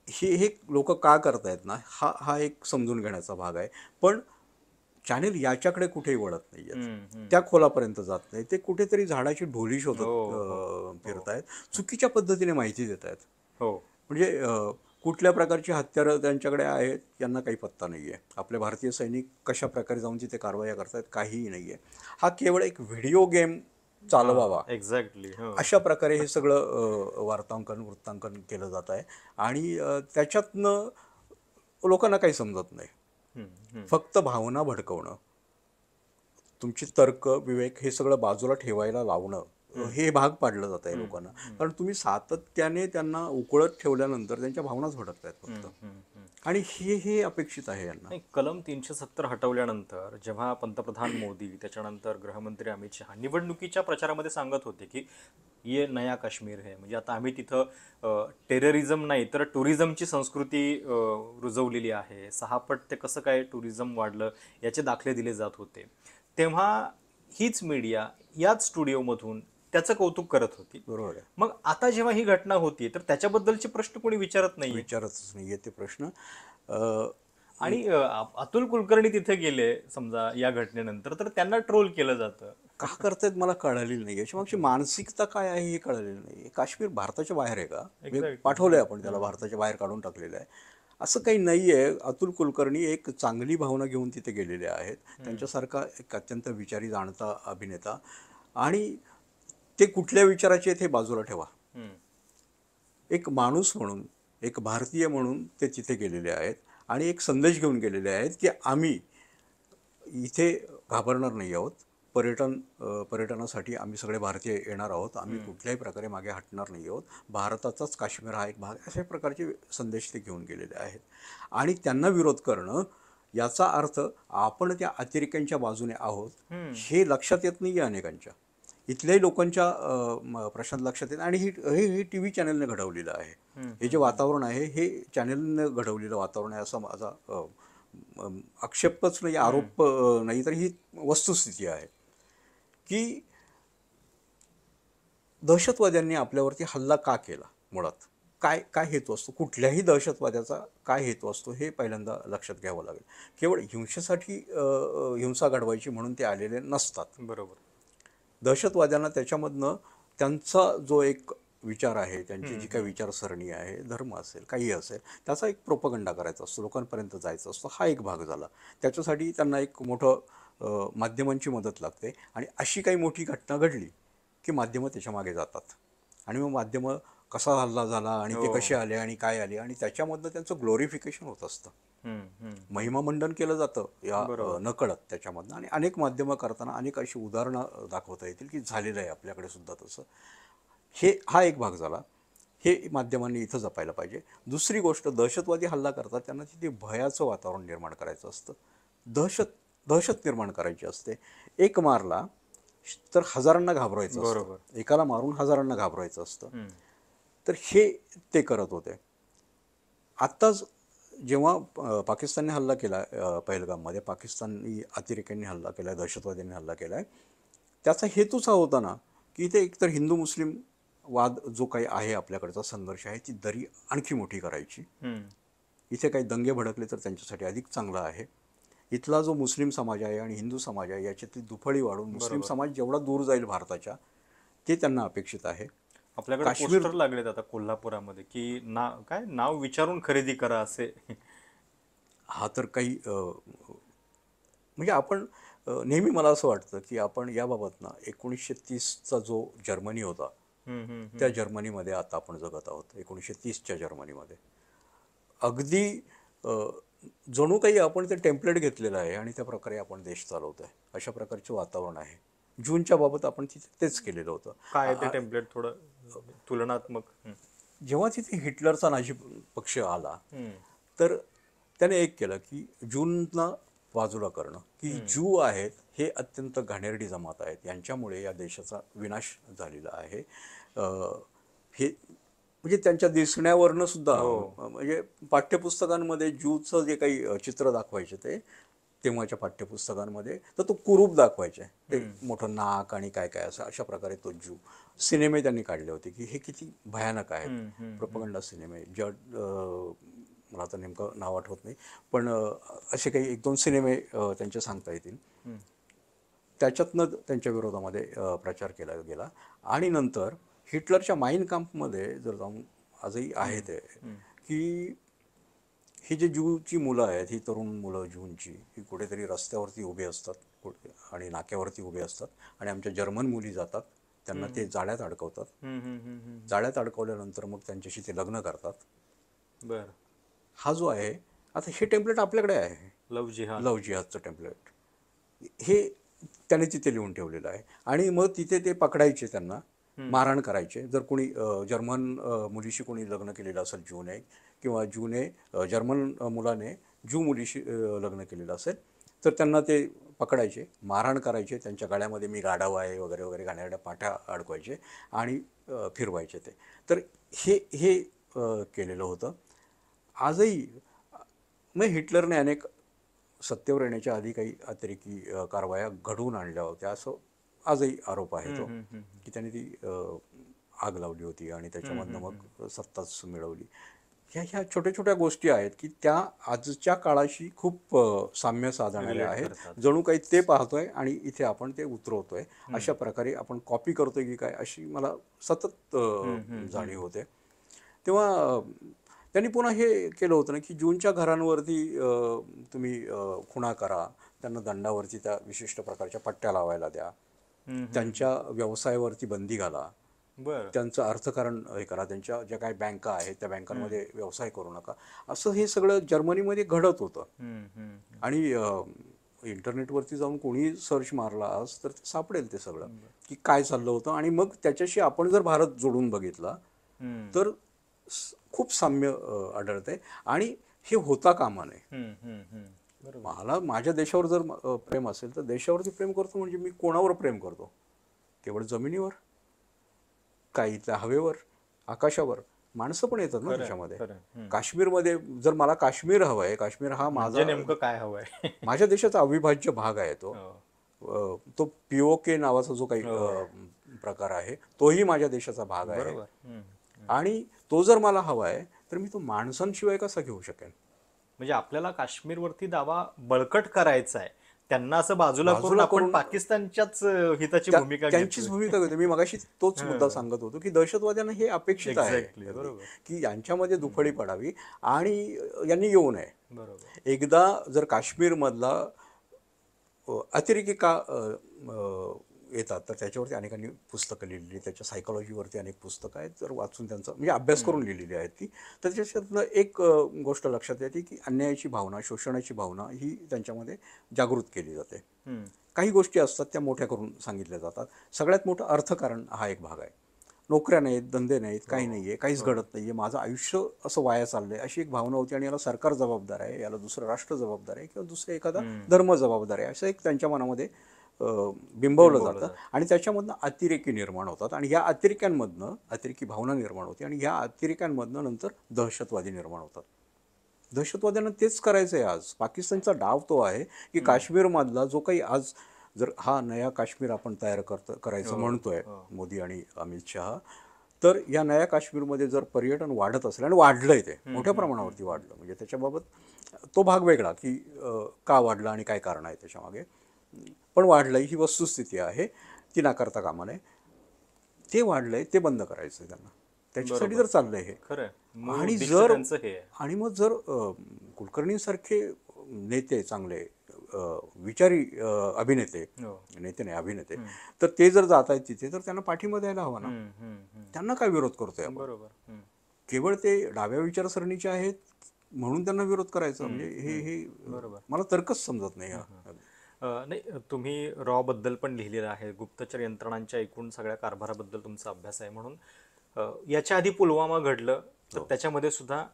Speaker 1: हे लोक का करतायत ना, हा हा एक समजून घेण्याचा भाग आहे. पण चॅनेल याच्याकडे कुठेही वळत नाही आहेत,
Speaker 2: हम्म, हम्म.
Speaker 1: त्या खोलापर्यंत जात नाही. ते कुठेतरी झाडाची ढोली
Speaker 2: हो,
Speaker 1: शोधत
Speaker 2: हो,
Speaker 1: फिरतायत, चुकीच्या पद्धतीने माहिती देत आहेत.
Speaker 2: हो.
Speaker 1: म्हणजे कुठल्या प्रकारची हत्यारं त्यांच्याकडे आहेत यांना काही पत्ता नाही आहे. आपले भारतीय सैनिक कशा प्रकारे जाऊन तिथे कारवाया करतायत काहीही नाही आहे. हा केवळ एक व्हिडिओ गेम चालवावा
Speaker 2: एक्झॅक्टली. हो.
Speaker 1: अशा प्रकारे हे सगळं वार्तांकन वृत्तांकन केलं जात आहे. आणि त्याच्यातनं लोकांना काही समजत नाही.
Speaker 2: हम्म, हम्म.
Speaker 1: फक्त भावना भडकवणं, तुमची तर्क विवेक हे सगळं बाजूला ठेवायला लावणं, हे भाग पाडलं जात आहे लोकांना. कारण तुम्ही सातत्याने त्यांना उकळत ठेवल्यानंतर त्यांच्या भावनाच भडकत आहेत फक्त.
Speaker 2: हम्म, हम्म.
Speaker 1: आणि हे अपेक्षित आहे यांना.
Speaker 2: नाही, कलम 370 हटवल्यानंतर जेव्हा पंतप्रधान मोदी त्याच्यानंतर गृहमंत्री अमित शहा निवडणुकीच्या प्रचारामध्ये सांगत होते की ये नया काश्मीर है, म्हणजे आता आम्ही तिथं टेररिझम नाही तर टुरिझमची संस्कृती रुजवलेली आहे, 6 पट ते कसं काय टुरिझम वाढलं याचे दाखले दिले जात होते. तेव्हा हीच मीडिया याच स्टुडिओमधून त्याचं कौतुक करत होती.
Speaker 1: बरोबर आहे.
Speaker 2: मग आता जेव्हा ही घटना होती तर त्याच्याबद्दलचे प्रश्न कोणी विचारत नाही.
Speaker 1: विचारतच नाही ते प्रश्न.
Speaker 2: आणि अतुल कुलकर्णी तिथे गेले समजा या घटनेनंतर तर त्यांना ट्रोल केलं जातं.
Speaker 1: का करतायत मला कळालेली नाही. याची मागची मानसिकता काय आहे हे कळालेलं नाही. काश्मीर भारताच्या बाहेर आहे का?
Speaker 2: Exactly.
Speaker 1: पाठवलंय आपण त्याला, भारताच्या बाहेर काढून टाकलेलं आहे असं काही नाही आहे. अतुल कुलकर्णी एक चांगली भावना घेऊन तिथे गेलेले आहेत. त्यांच्यासारखा एक अत्यंत विचारी जाणता अभिनेता. आणि ते कुठल्या विचाराचे आहेत हे बाजूला ठेवा.
Speaker 2: हम्म.
Speaker 1: एक माणूस म्हणून, एक भारतीय म्हणून ते तिथे गेलेले आहेत आणि एक संदेश घेऊन गेलेले आहेत की आम्ही इथे घाबरणार नाही आहोत. पर्यटनासाठी आम्ही सगळे भारतीय येणार आहोत. आम्ही कुठल्याही प्रकारे मागे हटणार नाही आहोत. भारताचाच काश्मीर हा एक भाग, अशा प्रकारचे संदेश ते घेऊन गेलेले आहेत. आणि त्यांना विरोध करणं याचा अर्थ आपण त्या अतिरेक्यांच्या बाजूने आहोत हे लक्षात येत नाही आहे अनेकांच्या. इथल्याही लोकांच्या प्रश्नात लक्षात येत. आणि ही TV चॅनलने घडवलेलं आहे. हे जे वातावरण आहे हे चॅनलने घडवलेलं वातावरण आहे असा माझा आक्षेपच नाही, आरोप नाही, तर ही वस्तुस्थिती आहे की दहशतवाद्यांनी आपल्यावरती हल्ला का केला, मुळात काय हेतू असतो, कुठल्याही दहशतवाद्याचा काय हेतू असतो हे पहिल्यांदा लक्षात घ्यावं लागेल. केवळ हिंसेसाठी हिंसा घडवायची म्हणून ते आलेले नसतात.
Speaker 2: बरोबर.
Speaker 1: दहशतवाद्यांना त्याच्यामधनं त्यांचा जो एक विचार आहे, त्यांची जी काही विचारसरणी आहे, धर्म असेल काही असेल, त्याचा एक प्रोपगंडा करायचा असतो, लोकांपर्यंत जायचं असतं. हा एक भाग झाला. त्याच्यासाठी त्यांना एक मोठं माध्यमांची मदत लागते. आणि अशी काही मोठी घटना घडली की माध्यमं त्याच्या मागे जातात. आणि मग माध्यमं कसा हल्ला झाला आणि ते कसे आले आणि काय आले आणि त्याच्यामधनं त्यांचं ग्लोरिफिकेशन होत असतं, महिमामंडन केलं जातं या नकळत त्याच्यामधनं. आणि अनेक माध्यमं करताना अनेक अशी उदाहरणं दाखवता येतील की झालेलं आहे आपल्याकडे सुद्धा तसं. हा एक भाग झाला. हे माध्यमांनी इथं जपायला पाहिजे. दुसरी गोष्ट, दहशतवादी हल्ला करतात त्यांना तिथे भयाचं वातावरण निर्माण करायचं असतं, दहशत निर्माण करायची असते. एक मारला तर हजारांना घाबरायचं असतं, एकाला मारून हजारांना घाबरायचं असतं. तर हे ते करत होते. आत्ताच जेव्हा पाकिस्तानने हल्ला केला पहलगाममध्ये, पाकिस्तानी अतिरेक्यांनी हल्ला केला आहे, दहशतवाद्यांनी हल्ला केला आहे, त्याचा हेतूच हा होता ना की इथे एकतर हिंदू मुस्लिम वाद जो काही आहे, आपल्याकडचा संघर्ष आहे, ती दरी आणखी मोठी करायची. इथे काही दंगे भडकले तर त्यांच्यासाठी अधिक चांगलं आहे. इथला जो मुस्लिम समाज आहे आणि हिंदू समाज आहे याच्यातली दुफळी वाढून मुस्लिम समाज जेवढा दूर जाईल भारताच्या, ते त्यांना अपेक्षित आहे.
Speaker 2: आपल्याकडे पोस्टर लागलेत आता कोल्हापुरामध्ये की नाव विचारून खरेदी करा असे.
Speaker 1: हा तर काही म्हणजे आपण नेहमी मला असं वाटतं की आपण याबाबत ना 1930चा जो जर्मनी होता त्या जर्मनीमध्ये आता आपण जगत आहोत. 1930च्या जर्मनीमध्ये अगदी जणू काही आपण ते टेम्पलेट घेतलेलं आहे आणि त्या प्रकारे आपण देश चालवत आहे, अशा प्रकारचे वातावरण आहे. जूनच्या बाबत आपण तिथे तेच केलेलं होतं.
Speaker 2: काय ते टेम्पलेट थोडं तुलनात्मक.
Speaker 1: जेव्हा तिथे हिटलरचा नाझी पक्ष आला तर त्याने एक केलं की ज्यूंना बाजूला करणं, की ज्यू आहेत हे अत्यंत घाणेरडी जमात आहेत, यांच्यामुळे या देशाचा विनाश झालेला आहे. हे म्हणजे त्यांच्या दिसण्यावरनं सुद्धा म्हणजे पाठ्यपुस्तकांमध्ये ज्यूचं जे काही चित्र दाखवायचे ते तेव्हाच्या पाठ्यपुस्तकांमध्ये, तर तो कुरूप दाखवायचे, ते मोठं नाक आणि काय काय असं अशा प्रकारे तो ज्यू. सिनेमे त्यांनी काढले होते की हे किती भयानक आहेत, प्रोपगंडा सिनेमे. मला आता नेमकं नाव आठवत नाही, पण असे काही 1-2 सिनेमे त्यांचे सांगता येतील. त्याच्यातनं त्यांच्या विरोधामध्ये प्रचार केला गेला. आणि नंतर हिटलरच्या माइन काम्पमध्ये जर जाऊन आजही आहे ते, की ही जी ज्यूची मुलं आहेत, ही तरुण मुलं ज्यूंची, ही कुठेतरी रस्त्यावरती उभी असतात आणि नाक्यावरती उभी असतात आणि आमच्या जर्मन मुली जातात, त्यांना ते जाळ्यात अडकवतात. जाळ्यात अडकवल्यानंतर मग त्यांच्याशी ते लग्न करतात.
Speaker 2: बर.
Speaker 1: हा जो आहे, आता हे टेम्पलेट आपल्याकडे आहे,
Speaker 2: लव जिहाद.
Speaker 1: लव जिहादचं टेम्पलेट, हे त्याने तिथे लिहून ठेवलेलं आहे. आणि मग तिथे ते पकडायचे, त्यांना मारहाण करायचे. जर कोणी जर्मन मुलीशी कोणी लग्न केलेलं असेल ज्यूने, किंवा ज्यूने जर्मन मुलाने ज्यू मुलीशी लग्न केलेलं असेल, तर त्यांना ते पकडायचे, मारहाण करायचे, त्यांच्या गळ्यामध्ये मी गाढव आहे वगैरे वगैरे घाणेरड्या पाट्या अडकवायचे आणि फिरवायचे ते. तर हे हे केलेलं होतं. आजही मग हिटलरने अनेक सत्तेवर येण्याच्या आधी काही अतिरेकी कारवाया घडवून आणल्या होत्या, असं आजही आरोप आहे तो, की त्यांनी ती आग लावली होती आणि त्याच्यामधनं मग सत्ताच मिळवली. ह्या छोट्या छोट्या गोष्टी आहेत की त्या आजच्या काळाशी खूप साम्य साधणाऱ्या आहेत. जणू काही ते पाहतोय आणि इथे आपण ते उतरवतोय, अशा प्रकारे आपण कॉपी करतोय की काय, अशी मला सतत जाणीव होते. तेव्हा त्यांनी पुन्हा हे केलं होतं ना, की ज्यूंच्या घरांवरती तुम्ही खुणा करा, त्यांना दंडावरती त्या विशिष्ट प्रकारच्या पट्ट्या लावायला द्या, त्यांच्या व्यवसायावरती बंदी घाला, त्यांचं अर्थकारण हे करा, त्यांच्या ज्या काही बँका आहेत त्या बँकांमध्ये व्यवसाय करू नका. असं हे सगळं जर्मनीमध्ये घडत होतं. आणि इंटरनेटवरती जाऊन कोणी सर्च मारला आज तर सापडेल ते सगळं, की काय चाललं होतं. आणि मग त्याच्याशी आपण जर भारत जोडून बघितला तर खूप साम्य आढळतंय. आणि हे होता कामा नये. मला माझ्या देशावर जर प्रेम असेल तर देशावरती प्रेम करतो, म्हणजे मी कोणावर प्रेम करतो? केवळ जमिनीवर? काही त्या हवेवर, आकाशावर? माणसं पण येतात ना त्याच्यामध्ये. काश्मीरमध्ये जर मला काश्मीर हवं आहे, काश्मीर हा माझा,
Speaker 2: नेमकं काय हवंय,
Speaker 1: माझ्या देशाचा अविभाज्य भाग आहे तो. तो POK नावाचा जो काही प्रकार आहे तोही माझ्या देशाचा भाग आहे. आणि तो जर मला हवा आहे तर मी तो माणसांशिवाय कसा घेऊ शकेन?
Speaker 2: म्हणजे आपल्याला काश्मीरवरती दावा बळकट करायचा आहे, त्यांना असं बाजूला करून आपण पाकिस्तानच्याच हिताची भूमिका,
Speaker 1: त्यांचीच भूमिका घेतो. मी मगाशी तोच मुद्दा सांगत होतो की दहशतवाद्यांना हे अपेक्षित आहे की यांच्यामध्ये दुफळी पडावी आणि यांनी येऊ नये. एकदा जर काश्मीरमधला अतिरेकी का येतात तर त्याच्यावरती अनेकांनी पुस्तकं लिहिलेली, त्याच्या सायकोलॉजीवरती अनेक पुस्तकं आहेत, जर वाचून त्यांचा म्हणजे अभ्यास करून लिहिलेली आहेत ती, तर त्याच्यातलं एक गोष्ट लक्षात येते की अन्यायाची भावना, शोषणाची भावना ही त्यांच्यामध्ये जागृत केली जाते. काही गोष्टी असतात त्या मोठ्या करून सांगितल्या जातात. सगळ्यात मोठं अर्थकारण हा एक भाग आहे. नोकऱ्या नाहीत, धंदे नाहीत, काही नाही आहे, काहीच घडत नाही आहे, माझं आयुष्य असं वाया चाललं आहे, अशी एक भावना होती. आणि याला सरकार जबाबदार आहे, याला दुसरं राष्ट्र जबाबदार आहे, किंवा दुसरं एखादा धर्म जबाबदार आहे, असं एक त्यांच्या मनामध्ये बिंबवलं जातं. आणि त्याच्यामधनं अतिरेकी निर्माण होतात आणि या अतिरेक्यांमधनं अतिरेकी भावना निर्माण होते आणि या अतिरेक्यांमधनं नंतर दहशतवादी निर्माण होतात. दहशतवाद्यांना तेच करायचं आहे. आज पाकिस्तानचा डाव तो आहे की काश्मीरमधला जो काही आज जर हा नया काश्मीर आपण तयार करायचं म्हणतोय मोदी आणि अमित शहा, तर या नया काश्मीरमध्ये जर पर्यटन वाढत असेल, आणि वाढलंय, ते मोठ्या प्रमाणावरती वाढलं, म्हणजे त्याच्याबाबत तो भाग वेगळा की का वाढलं आणि काय कारण आहे त्याच्यामागे, पण वाढलंय ही वस्तुस्थिती आहे, ती नाकारता कामा नये. ते वाढलंय, ते बंद करायचं त्यांना, त्याच्यासाठी जर चाललंय हे. आणि मग जर कुलकर्णींसारखे नेते, चांगले विचारी अभिनेते, नेते नाही अभिनेते, तर ते जर जात आहेत तिथे, तर त्यांना पाठिंबा द्यायला हवा ना. त्यांना काय विरोध करतोय आपण? केवळ ते डाव्या विचारसरणीचे आहेत म्हणून त्यांना विरोध करायचा, म्हणजे हे मला तर्कच समजत नाही.
Speaker 2: नाही, तुम्ही रॉ बद्दल पण लिहिलेलं आहे, गुप्तचर यंत्रणांच्या एकूण सगळ्या कारभाराबद्दल तुमचा अभ्यास आहे, म्हणून याच्या आधी पुलवामा घडलं तर त्याच्यामध्ये सुद्धा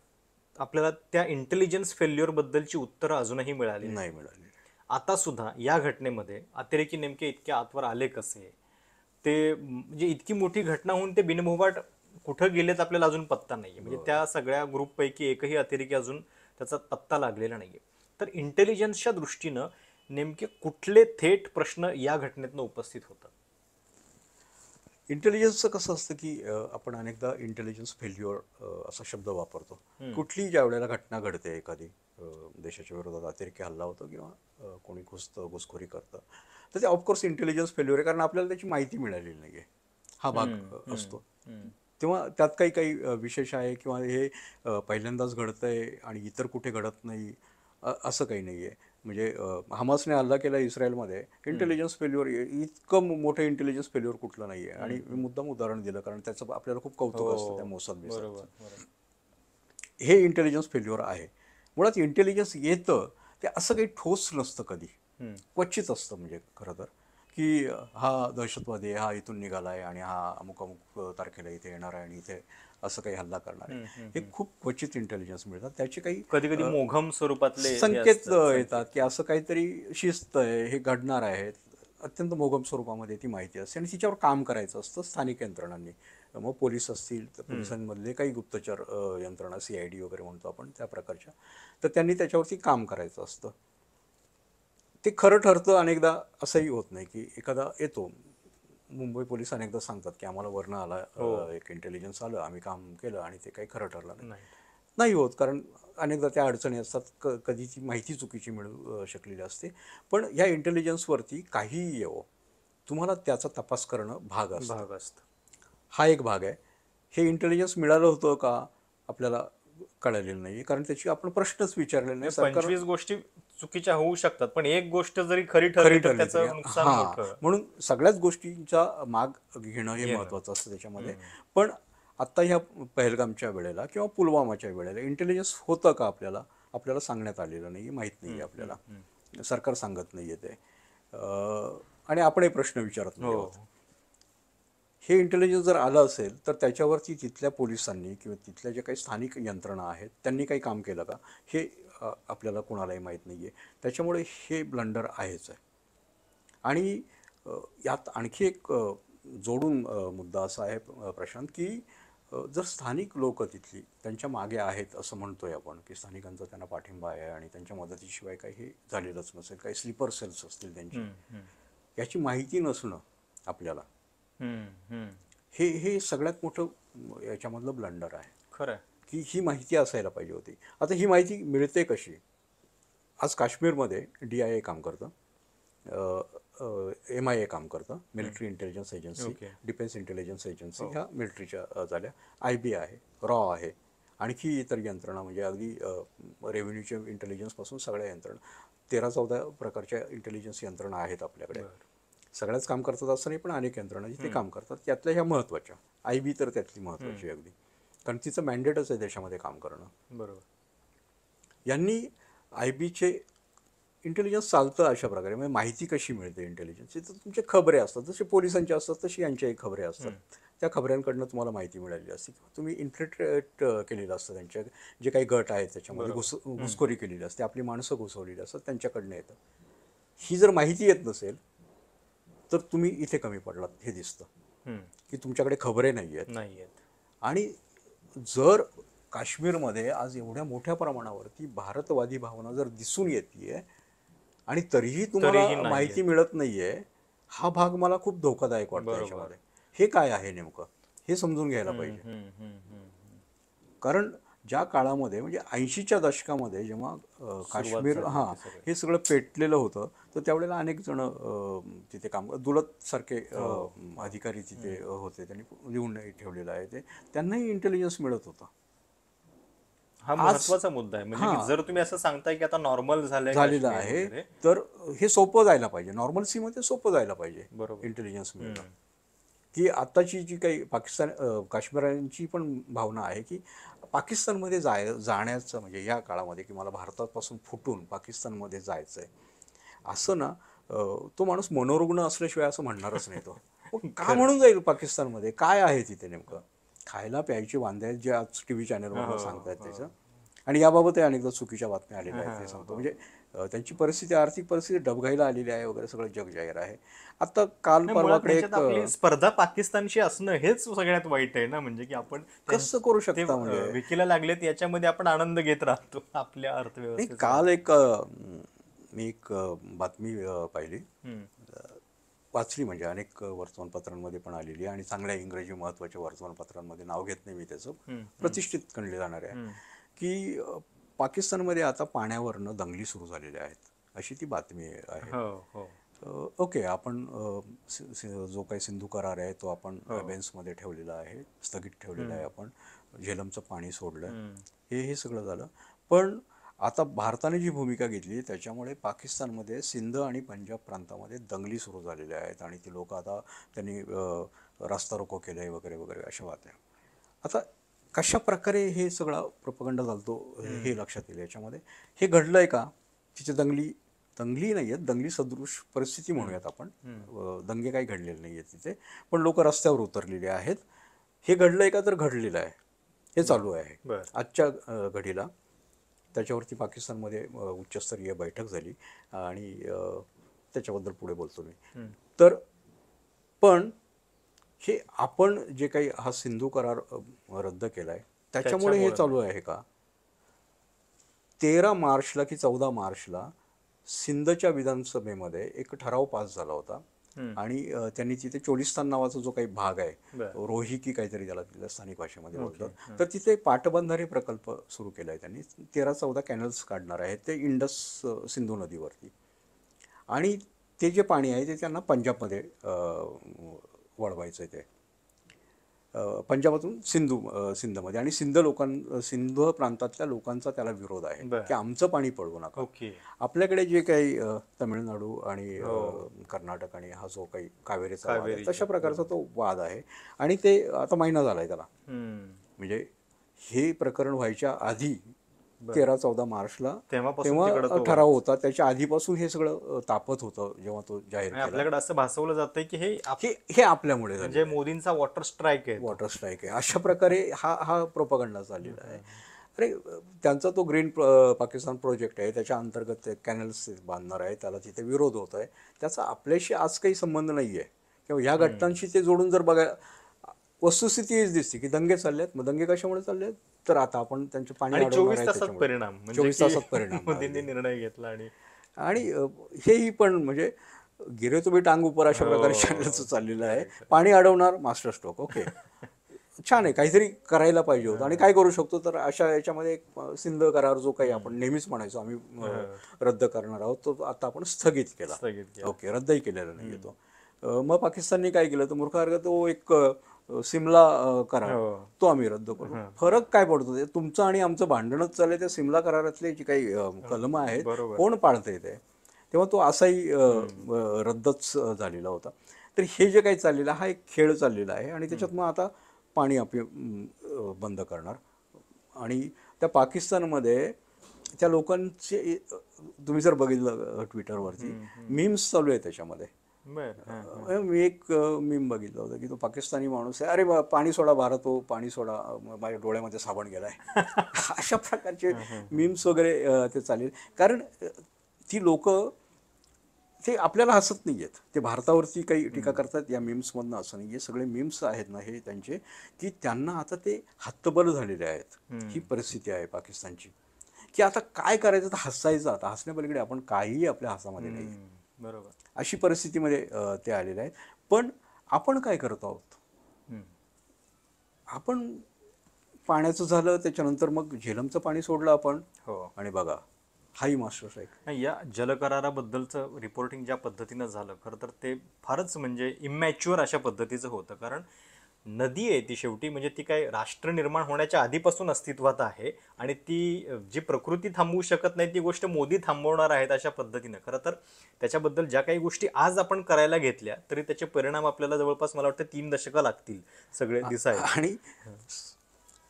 Speaker 2: आपल्याला त्या इंटेलिजन्स फेल्युअर बद्दलची उत्तरं अजूनही मिळाली नाही.
Speaker 1: नाही मिळाली.
Speaker 2: आता सुद्धा या घटनेमध्ये अतिरेकी नेमके इतके आतवर आले कसे, ते म्हणजे इतकी मोठी घटना होऊन ते बिनभोभाट कुठं गेलेत आपल्याला अजून पत्ता नाहीये. म्हणजे त्या सगळ्या ग्रुपपैकी एकही अतिरेकी अजून त्याचा पत्ता लागलेला नाहीये. तर इंटेलिजन्सच्या दृष्टीनं नेमके कुठले थेट प्रश्न या घटनेतनं उपस्थित होतात?
Speaker 1: इंटेलिजन्सचं कसं असतं की आपण अनेकदा इंटेलिजन्स फेल्युअर असा शब्द वापरतो. कुठलीही ज्या वेळेला घटना घडते एखादी, देशाच्या विरोधात अतिरेकी हल्ला होतो किंवा कोणी घुसखोरी करतं, तर ते ऑफकोर्स इंटेलिजन्स फेल्युअर आहे, कारण आपल्याला त्याची माहिती मिळालेली नाही आहे, हा भाग असतो. तेव्हा त्यात काही काही विशेष आहे किंवा हे पहिल्यांदाच घडतंय आणि इतर कुठे घडत नाही असं काही नाही आहे. म्हणजे हमासने हल्ला केला इस्रायलमध्ये, इंटेलिजन्स फेल्युअर इतकं मोठं इंटेलिजन्स फेल्युअर कुठलं नाही आहे. आणि मी मुद्दाम उदाहरण दिलं कारण त्याचं आपल्याला खूप कौतुक असतं त्या मोसाद बिसादचं. हे इंटेलिजन्स फेल्युअर आहे. मुळात इंटेलिजन्स येतं ते असं काही ठोस नसतं कधी, क्वचित असतं. म्हणजे खरं तर की हा दहशतवादी आहे, हा इथून निघाला आहे आणि हा अमुक अमुक तारखेला इथे येणार आहे आणि इथे असं काही हल्ला करणार आहे, हे खूप क्वचित इंटेलिजन्स मिळतात. त्याची काही
Speaker 2: कधी कधी मोघम स्वरूपातले
Speaker 1: संकेत येतात की असं काहीतरी शिस्त आहे, हे घडणार आहे. अत्यंत मोघम स्वरूपामध्ये ती माहिती असते आणि तिच्यावर काम करायचं असतं स्थानिक यंत्रणांनी. मग पोलीस असतील तर पोलिसांमधले काही गुप्तचर यंत्रणा, CID वगैरे म्हणतो आपण त्या प्रकारच्या, तर त्यांनी त्याच्यावरती काम करायचं असतं. ते खरं ठरतं अनेकदा, असंही होत नाही की एखादा येतो. मुंबई पोलीस अनेकदा सांगतात की आम्हाला वरनं आला एक इंटेलिजन्स आलं, आम्ही काम केलं आणि ते काही खरं ठरलं नाही. नाही होत, कारण अनेकदा त्या अडचणी असतात, कधी ती माहिती चुकीची मिळू शकलेली असते. पण ह्या इंटेलिजन्सवरती काहीही येवो, तुम्हाला त्याचा तपास करणं भाग असतं. हा एक भाग आहे. हे इंटेलिजन्स मिळालं होतं का आपल्याला कळलेलं नाही, कारण त्याची आपण प्रश्नच विचारलेले नाही.
Speaker 2: 25 गोष्टी चुकीच्या होऊ शकतात, पण एक गोष्ट जरी खरी ठरली तर त्याचं नुकसान मोठं.
Speaker 1: म्हणून सगळ्याच गोष्टींचा माग घेणं हे महत्त्वाचं असतं त्याच्यामध्ये. पण आत्ता ह्या पहलगामच्या वेळेला किंवा पुलवामाच्या वेळेला इंटेलिजन्स होतं का आपल्याला सांगण्यात आलेलं नाही, माहीत नाही आहे आपल्याला. सरकार सांगत नाही आहे ते, आणि आपणही प्रश्न विचारत नाही आहोत. हे इंटेलिजन्स जर आलं असेल तर त्याच्यावरती तिथल्या पोलिसांनी किंवा तिथल्या ज्या काही स्थानिक यंत्रणा आहेत त्यांनी काही काम केलं का, हे आपल्याला कोणालाही माहीत नाही आहे. त्याच्यामुळे हे ब्लंडर आहेच आहे. आणि यात आणखी एक जोडून मुद्दा असा आहे प्रशांत, की जर स्थानिक लोक तिथली त्यांच्या मागे आहेत असं म्हणतोय आपण, की स्थानिकांचा त्यांना पाठिंबा आहे आणि त्यांच्या मदतीशिवाय काही हे झालेलंच नसेल, काही स्लीपर सेल्स असतील त्यांची, याची माहिती नसणं आपल्याला, हे सगळ्यात मोठं याच्यामधलं ब्लंडर आहे.
Speaker 2: खरं
Speaker 1: की ही माहिती असायला पाहिजे होती. आता ही माहिती मिळते कशी? आज काश्मीरमध्ये DIA काम करतं, MIA काम करतं, military intelligence agency, defence intelligence agency ह्या मिलिटरीच्या झाल्या, IB आहे, रॉ आहे, आणखी इतर यंत्रणा म्हणजे अगदी रेव्हेन्यूच्या इंटेलिजन्सपासून सगळ्या यंत्रणा, 13-14 प्रकारच्या इंटेलिजन्स यंत्रणा आहेत आपल्याकडे. सगळ्याच काम करतात असं नाही, पण अनेक यंत्रणा जिथे काम करतात त्यातल्या ह्या महत्त्वाच्या. IB तर त्यातली महत्त्वाची अगदी, कारण तिचं मॅन्डेटच आहे देशामध्ये काम करणं.
Speaker 2: बरोबर.
Speaker 1: यांनी IBचे इंटेलिजन्स चालतं अशा प्रकारे. म्हणजे माहिती कशी मिळते इंटेलिजन्सची, तर तुमचे खबरे असतात, जसे पोलिसांचे असतात तशी यांच्याही खबरे असतात. त्या खबऱ्यांकडनं तुम्हाला माहिती मिळालेली असते किंवा तुम्ही इन्फिल्ट्रेट केलेलं असतं, त्यांच्या जे काही गट आहेत त्याच्यामध्ये घुसखोरी केलेली असते, आपली माणसं घुसवलेली असतात, त्यांच्याकडनं येतं. ही जर माहिती येत नसेल तर तुम्ही इथे कमी पडलात हे दिसतं, की तुमच्याकडे खबरे नाही आहेत. आणि जर काश्मीरमध्ये आज एवढ्या मोठ्या प्रमाणावरती भारतवादी भावना जर दिसून येते आणि तरीही तुम्हाला माहिती मिळत नाहीये, हा भाग मला खूप धोकादायक वाटतो याच्यामध्ये. हे काय आहे नेमकं, हे समजून घ्यायला पाहिजे. कारण ज्या काळामध्ये म्हणजे 80च्या दशकामध्ये जेव्हा काश्मीर हे सगळं पेटलेलं होतं, तर त्यावेळेला अनेक जण तिथे काम, दुलत सारखे अधिकारी तिथे होते, त्यांनी लिहून ठेवलेलं आहे ते, त्यांनाही इंटेलिजन्स मिळत होतं.
Speaker 2: हा महत्त्वाचा मुद्दा आहे. म्हणजे जर तुम्ही असं सांगताय की आता नॉर्मल
Speaker 1: झालेलं आहे, तर हे सोपं जायला पाहिजे, नॉर्मल्सीमध्ये सोपं जायला पाहिजे इंटेलिजन्स मिळणं. की आत्ताची जी काही काश्मीरांची पण भावना आहे की पाकिस्तानमध्ये जाण्याचं म्हणजे या काळामध्ये की मला भारतापासून फुटून पाकिस्तानमध्ये जायचं आहे असं ना, तो माणूस मनोरुग्ण असल्याशिवाय असं म्हणणारच नाही. तो का म्हणून जाईल पाकिस्तानमध्ये, काय आहे तिथे नेमकं, खायला प्यायची वांदे आहेत जे आज TV चॅनलवर सांगतायत त्याचं, आणि याबाबतही अनेकदा चुकीच्या बातम्या आलेल्या आहेत, ते सांगतो. म्हणजे त्यांची परिस्थिती, आर्थिक परिस्थिती डबघाईला आलेली आहे वगैरे, सगळं जग जाहीर आहे. आता काल
Speaker 2: नाही, मुळात
Speaker 1: परवाकडे
Speaker 2: ह्याच्यात
Speaker 1: एक
Speaker 2: आपली स्पर्धा पाकिस्तानशी असणं हेच सगळ्यात वाईट आहे ना, म्हणजे की आपण
Speaker 1: कसं करू
Speaker 2: ते
Speaker 1: शकता म्हणजे.
Speaker 2: विकीला लागलेत याच्यामध्ये आपण आनंद घेत राहतो आपल्या
Speaker 1: नाही,
Speaker 2: अर्थव्यवस्थेचा.
Speaker 1: काल एक मी एक बातमी पाहिली,
Speaker 2: हम्म,
Speaker 1: वाचली, म्हणजे अनेक वर्तमानपत्रांमध्ये पण आलेली आहे आणि चांगल्या इंग्रजी महत्त्वाच्या वर्तमानपत्रांमध्ये, नाव घेत नाही मी त्याचं,
Speaker 2: हम्म,
Speaker 1: प्रतिष्ठित गणले जाणारे आहे
Speaker 2: हम्म.
Speaker 1: की पाकिस्तानमध्ये आता पाण्यावरनं दंगली सुरू झालेल्या आहेत, अशी ती बातमी आहे.
Speaker 2: हो हो
Speaker 1: ओके, आपण जो काही सिंधू करार आहे तो आपण
Speaker 2: हो.
Speaker 1: बेन्समध्ये ठेवलेला आहे, स्थगित ठेवलेला आहे, आपण झेलमचं पाणी सोडलं,
Speaker 2: हम्म.
Speaker 1: हे सगळं झालं. पण आता भारताने जी भूमिका घेतली त्याच्यामुळे पाकिस्तानमध्ये सिंध आणि पंजाब प्रांतामध्ये दंगली सुरू झालेल्या आहेत आणि ती लोक आता त्यांनी रास्ता रोको केलं आहे वगैरे वगैरे, अशा बातम्या. आता कशा प्रकारे हे सगळा प्रोपगंडा चालतो हे लक्षात येईल याच्यामध्ये. हे घडलं आहे का, तिथे दंगली दंगली नाही आहेत, दंगली सदृश परिस्थिती म्हणूयात आपण, दंगे काही घडलेले नाही आहेत तिथे, पण लोक रस्त्यावर उतरलेले आहेत. हे घडलं आहे का, तर घडलेलं आहे, हे चालू आहे
Speaker 2: बर.
Speaker 1: आजच्या घडीला. त्याच्यावरती पाकिस्तानमध्ये उच्चस्तरीय बैठक झाली आणि त्याच्याबद्दल पुढे बोलतो मी. तर पण हे आपण जे काही हा सिंधू करार रद्द केला आहे त्याच्यामुळे हे चालू आहे का. 13 मार्चला की 14 मार्चला सिंधच्या विधानसभेमध्ये एक ठराव पास झाला होता आणि त्यांनी तिथे चोलिस्तान नावाचा जो काही भाग आहे, रोहिकी काहीतरी त्याला तिथल्या स्थानिक भाषेमध्ये बोलतात, तर तिथे पाटबंधारे प्रकल्प सुरू केला आहे त्यांनी. 13-14 कॅनल्स काढणार आहेत ते इंडस सिंधू नदीवरती, आणि ते जे पाणी आहे ते त्यांना पंजाबमध्ये वळवायचं आहे. ते पंजाबातून सिंधमध्ये, आणि सिंध प्रांतातल्या लोकांचा त्याला विरोध आहे की आमचं पाणी पळवू नका. आपल्याकडे जे काही तमिळनाडू आणि कर्नाटक आणि हा जो काही कावेरीचा वाद आहे, तशा प्रकारचा तो वाद आहे. आणि ते आता महिना झाला आहे त्याला, म्हणजे हे प्रकरण व्हायच्या आधी 13-14 मार्चला तेव्हा ठराव होता, त्याच्या आधीपासून हे सगळं तापत होतं जेव्हा तो जाहीर केला.
Speaker 2: आपल्याकडे असं भासवलं जातंय की
Speaker 1: हे आपल्यामुळे
Speaker 2: म्हणजे मोदींचा वॉटर स्ट्राईक
Speaker 1: आहे, अशा प्रकारे हा प्रोपगंडा चाललेला आहे. अरे, त्यांचा तो ग्रीन पाकिस्तान प्रोजेक्ट आहे, त्याच्या अंतर्गत ते कॅनल्स बांधणार आहे, त्याला तिथे विरोध होत आहे. त्याचा आपल्याशी आज काही संबंध नाही आहे किंवा ह्या घटनांशी ते जोडून जर बघायला, वस्तुस्थिती हेच दिसते की दंगे चालले आहेत. मग दंगे कशामुळे चालले आहेत, तर आता आपण त्यांचे पाणी
Speaker 2: 24 तासात परिणाम,
Speaker 1: 24 तासात परिणाम
Speaker 2: मोदींनी निर्णय घेतला. आणि
Speaker 1: हेही पण म्हणजे गिरे तुम्ही टांग उपर अशा प्रकारे चॅनलचं चाललेलं आहे. पाणी अडवणार, मास्टर स्ट्रोक. ओके, छान आहे, काहीतरी करायला पाहिजे होतं. आणि काय करू शकतो, तर अशा याच्यामध्ये सिंध करार जो काही आपण नेहमीच म्हणायचो आम्ही रद्द करणार आहोत, तो आता आपण स्थगित केला. ओके, रद्दही केलेला नाही तो. मग पाकिस्तानने काय केलं, तर मूर्खार्ग तो एक सिमला करार तो आम्ही रद्द करू. फरक काय पडतो, ते तुमचं आणि आमचं भांडणच चाललंय त्या सिमला करारातले जी काही कलमं आहेत कोण पाळतंय ते, तेव्हा तो असाही रद्दच झालेला होता. तर हे जे काही चाललेलं हा एक खेळ चाललेला आहे आणि त्याच्यात मग आता पाणी आपले बंद करणार. आणि त्या पाकिस्तानमध्ये त्या लोकांचे तुम्ही जर बघितलं ट्विटरवरती मीम्स चालू आहे त्याच्यामध्ये. मी एक मीम बघितलं होतं की तो पाकिस्तानी माणूस आहे, अरे पाणी सोडा भारत हो, पाणी सोडा, माझ्या डोळ्यामध्ये साबण गेलाय. अशा प्रकारचे मीम्स वगैरे ते चालेल. कारण ती लोक ते आपल्याला हसत नाही आहेत, ते भारतावरती काही टीका करतात या मीम्समधनं, असं नाही. हे सगळे मीम्स आहेत ना हे त्यांचे, की त्यांना आता ते हतबल झालेले आहेत. ही परिस्थिती आहे पाकिस्तानची, की आता काय करायचं, तर हसायचं. आता हसण्यापलीकडे आपण काहीही आपल्या हातामध्ये नाही,
Speaker 2: बरोबर,
Speaker 1: अशी परिस्थितीमध्ये ते आलेले आहेत. पण आपण काय करत आहोत, आपण पाण्याचं झालं, त्याच्यानंतर मग झेलमचं पाणी सोडलं आपण, आणि बघा हाही मास्टर स्ट्राईक.
Speaker 2: या जलकराराबद्दलचं रिपोर्टिंग ज्या पद्धतीनं झालं, खरं तर ते फारच म्हणजे इमॅच्युअर अशा पद्धतीचं होतं. कारण नदी आहे ती शेवटी, म्हणजे ती काय राष्ट्र निर्माण होण्याच्या आधीपासून अस्तित्वात आहे आणि ती जी प्रकृती थांबवू शकत नाही ती गोष्ट मोदी थांबवणार आहेत अशा पद्धतीनं. खरं तर त्याच्याबद्दल ज्या काही गोष्टी आज आपण करायला घेतल्या तरी त्याचे परिणाम आपल्याला जवळपास मला वाटतं 3 दशकं लागतील सगळे दिसायला.
Speaker 1: आणि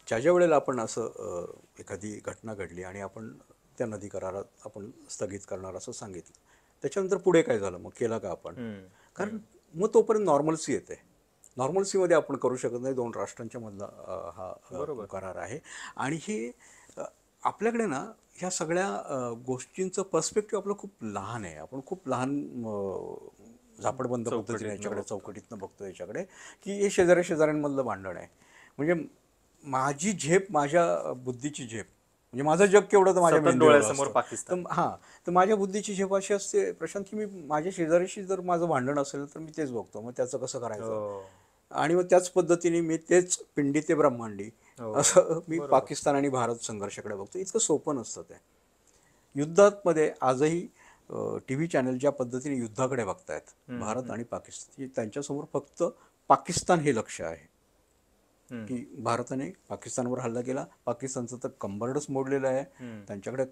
Speaker 1: ज्या वेळेला आपण असं एखादी घटना घडली आणि आपण त्या नदी करारात आपण स्थगित करणार असं सांगितलं, त्याच्यानंतर पुढे काय झालं, मग केला का आपण. कारण मग तोपर्यंत नॉर्मल्सी येते. नॉर्मल्सीमध्ये आपण करू शकत नाही. 2 राष्ट्रांच्या मधला हा करार आहे आणि हे आपल्याकडे ना ह्या सगळ्या गोष्टींचं पर्स्पेक्टिव्ह आपलं खूप लहान आहे. आपण खूप लहान झापडबंद पद्धतीने याच्याकडे चौकटीतनं बघतो याच्याकडे, की हे शेजाऱ्यांमधलं भांडण आहे. म्हणजे माझी झेप, माझ्या बुद्धीची झेप, म्हणजे माझं जग केवढं तर माझ्या
Speaker 2: सतत
Speaker 1: मेंदूवर
Speaker 2: डोळ्यासमोर
Speaker 1: असतं.
Speaker 2: पाकिस्तान.
Speaker 1: तर हां, तर माझ्या बुद्धीची झेप अशी असते प्रशांत, की मी माझ्या शेजाऱ्याशी जर माझं भांडण असेल तर मी तेच बघतो, मग त्याचं कसं करायचं.
Speaker 2: हो
Speaker 1: आणि मग त्याच पद्धतीने मी तेच पिंडी ते ब्रह्मांडी
Speaker 2: हो
Speaker 1: असं मी
Speaker 2: बरोबर.
Speaker 1: पाकिस्तान आणि भारत संघर्षाकडे बघतो. इतकं सोपं नसतं ते. युद्धामध्ये आजही टी व्ही चॅनल ज्या पद्धतीने युद्धाकडे बघतायत भारत आणि पाकिस्तान, त्यांच्यासमोर फक्त पाकिस्तान हे लक्ष आहे, की भारताने पाकिस्तानवर हल्ला केला, पाकिस्तानचं तर कंबरडच मोडलेलं आहे. त्यांच्याकडे